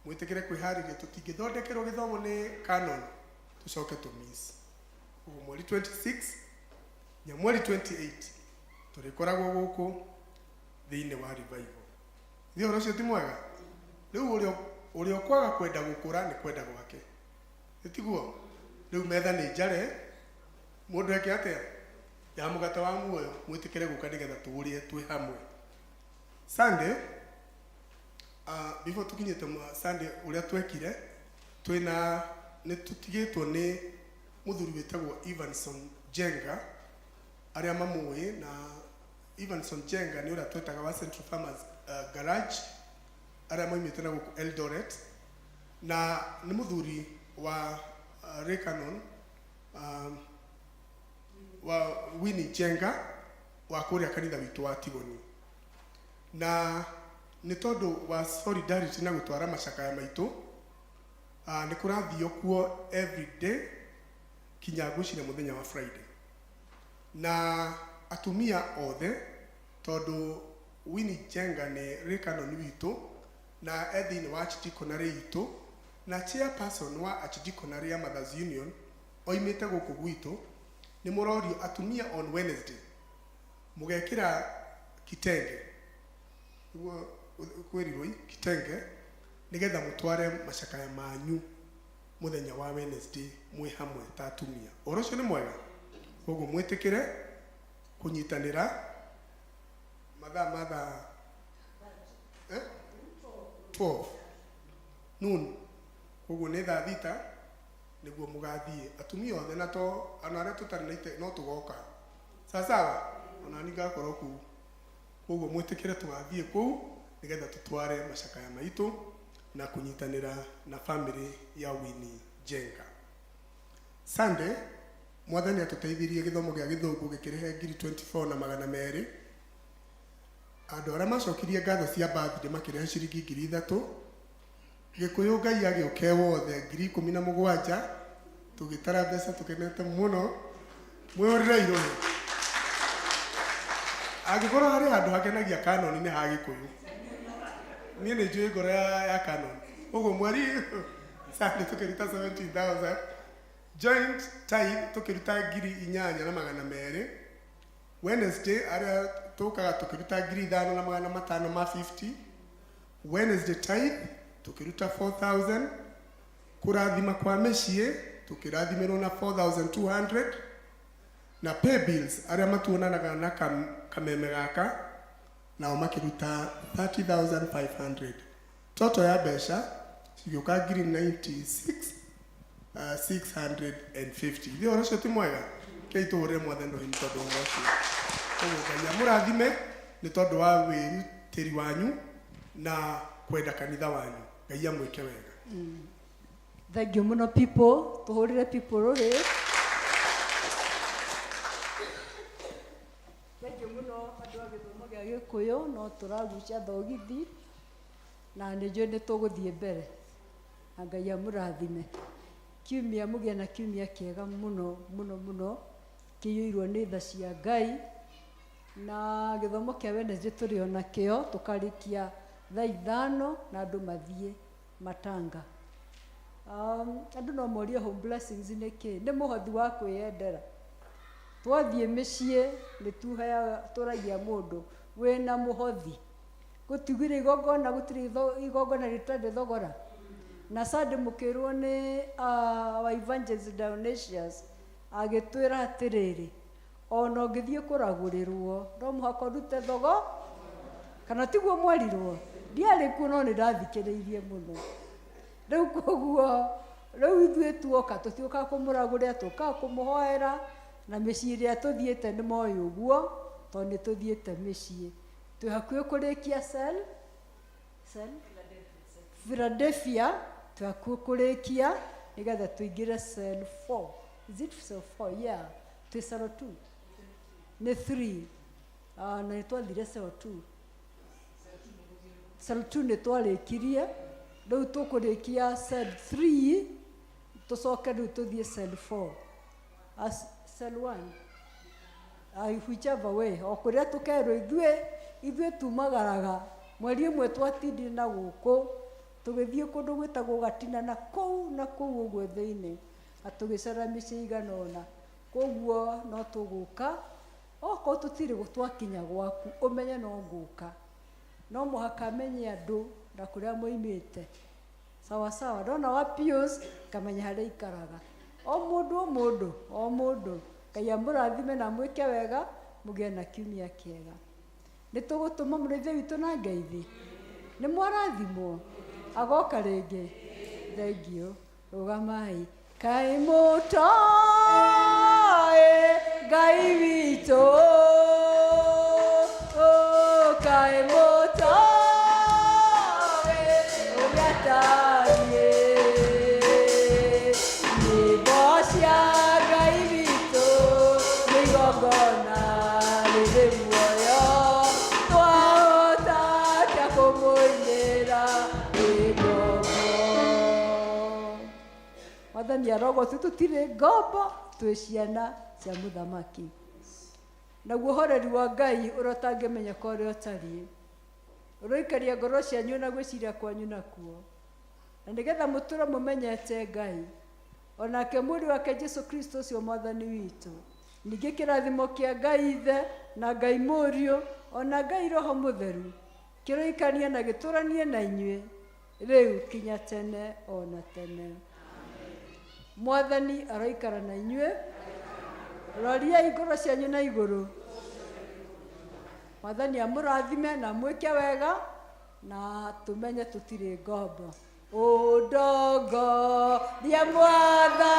mwĩtĩkĩre kwĩharĩria tũtingĩthondekerwo gĩthomo nĩ canon tũcoke tũmiss ũguo mweri 26 nya mweri 28 tũrĩkoragwo gũkũ thĩinĩ wa revival thiĩ ũhoro ũcio ti mwega rĩu ũrĩa ũkwaga kwenda gũkũra nĩ kwenda gwake tiguo rĩu metha nĩ njare mũndũ eke atĩa ya mũgate wa muoyo mwĩtĩkĩre gũka nĩgetha tũũrĩe twĩ hamwe Sunday before tũkinyĩte Sunday ũrĩa twekire twĩna nĩ tũtigĩtwo nĩ mũthuri wĩtagwo Evanson Jenga arĩa mamũĩ na Evanson Jenga nä å rä a twetaga wa Central Farmers Garage arä a moimä te na gå kå Eldoret, na nä må thuri wa Rekanon wa Winnie Jenga wa kå rä a kanitha witå wa Tigoni, na nä tondå wa solidarity na gå twara macakaya maitå nä kå rathio kuo everyday kinya gå cira må thenya wa Friday, na atumia othe tondu Winnie Jenga ni Rekanon witå na ethini wa Archdiaconary itå na chairperson wa Archdiaconary ya Mothers Union oimite guku gwitå ni murorio atumia on Wednesday mugekira kitenge kwerirwo kitenge nigetha mutware macakaya manyu muthenya wa Wednesday mwi hamwe ta atumia. Oro cio ni mwega koguo mwitikire kunyitanira mathaa 12 noon koguo ni thaa thita niguo mugathie atumia othe na to anaria tutari naite no tugoka sawa ona ni gakorwo ku koguo mwitikire tugathie ku nigetha tutware macakaya maitu na kunyitanira na family ya Winnie Jenga. Sunday mwathani atuteithirie githomo gia githungu gikirehe 24,200 andu aria macokirie ngatho cia birthday makirehe ciringi 3,000 gikuyu ngai agioke wothe 17,000 tugitara mbeca tukenete muno mwiorire ironi agikorwo hari andu hakenagia Canon ni ha gikuyu nie ni njui ngoro ya Canon uguo mweri Sunday tukiruta 17,000 joint tithe tukiruta 8,200 Wednesday aria tukaga tukiruta 5,550 Wednesday tithe tukiruta 4,000 kurathima kwa mĩciĩ tukirathimirwo na 4,200 na pay bills aria matuonanaga na kameme gaka nao makiruta 30,500 toto ya mbeca cigĩũka 96,650 ithuĩ ũhoro ũcio ti mwega kei tũhũrĩre mwathani ũhĩni tondũ ũhoro ũcio koguo Ngai amũrathime nĩ tondũ wa wĩrutĩri wanyu na kwenda kanitha wanyu. Ngai amwĩke wega. Thank you muno people, tuhurire people ruri. Thank you muno andu a githomo gia Gikuyu no turagucia thogithi na nĩ njũĩ nĩ tũgũthiĩ mbere na Ngai amũrathime. Kiumia mũgĩe na kiumia kĩega mũno mũno mũno kĩiyũirwo nĩ tha cia Ngai na gĩthomo kĩa Wednesday tũrĩ o nakĩo tũkarĩkia thaa 5 na andũ mathiĩ matanga. Andu no morie home blessings niki ni muhothi wa kwiyendera twathie mĩciĩ nĩ tũragia mũndũ wĩna mũhothi gũtigire igongona gũtirĩ igongona rĩtarĩ thogora na Sunday mũkĩrwo nĩ wa Evangelist Dionysius agĩtwĩra atĩrĩrĩ ona ũngĩthiĩ kũragũrĩrwo no mũhaka ũrute thogo kana tiguo mwerirwo ndiarĩ kuo no nĩ ndathikĩrĩirie mũno rĩu koguo rĩu ithuĩ tuoka tũtiũkaga kũmũragũrĩra tũkaga kũmũhoera na mĩciĩ ĩrĩa tũthiĩte nĩ moĩ ũguo tondũ nĩ tũthiĩte mĩciĩ twĩ hakuhĩ kũrĩkia Philadelphia twĩ hakuhĩ kũrĩkia nĩgetha tũingĩre cell 4. Is it cell 4? Yeah, twĩ cell 2 nĩ 3 na nĩ twathire cell 2 cell 2 nĩ twarĩkirie rĩu tũkũrĩkia cell 3 tũcoke rĩu tũthiĩ cell 4 cell 1 whichever way o kũrĩa tũkerwo ithuĩ tumagaraga mweri ũmwe twatindire na gũkũ tũgĩthiĩ kũndũ gwĩtagwo Gatina na kũu ũguo thĩinĩ atũgĩcera mĩciĩ igana ũna koguo no tũgũka okorwo tũtirĩ twakinya gwaku ũmenye no ngũka no mũhaka menye andũ na kũrĩa moimĩte sawa ndona wa Pius kamenya harĩa ikaraga o mũndũ Ngai amũrathime na mwĩke wega mũgĩe na kiumia kĩega. Nĩ tũgũtũma mũrĩithi witũ na ngeithi nĩ mwarathimwo agoka rĩngĩ. Thank you. Rũgamai. Kaĩ mũtoĩ Ngai witũ mwathani arogotu tutire ngombo twi ciana cia muthamaki naguo horeri wa Ngai urotangimenyeka uria utari uroikaria ngoro cianyu na gwiciria kwanyu nakuo na nigetha muture mumenyete Ngai onake muri wake Jesu Kristo cio mwathani witu ningi kirathimo kia Ngai Ithe na Ngai Mũriũ ona Ngai Roho Mutheru kiroikania na gituranie na inyue riu kinya tene ona tene. Mwathani aroikara na inyue roria igoro cianyu na iguru. Mwathani amurathime na mwike wega na tumenye tutire ngombo. Udongo ya Mwathani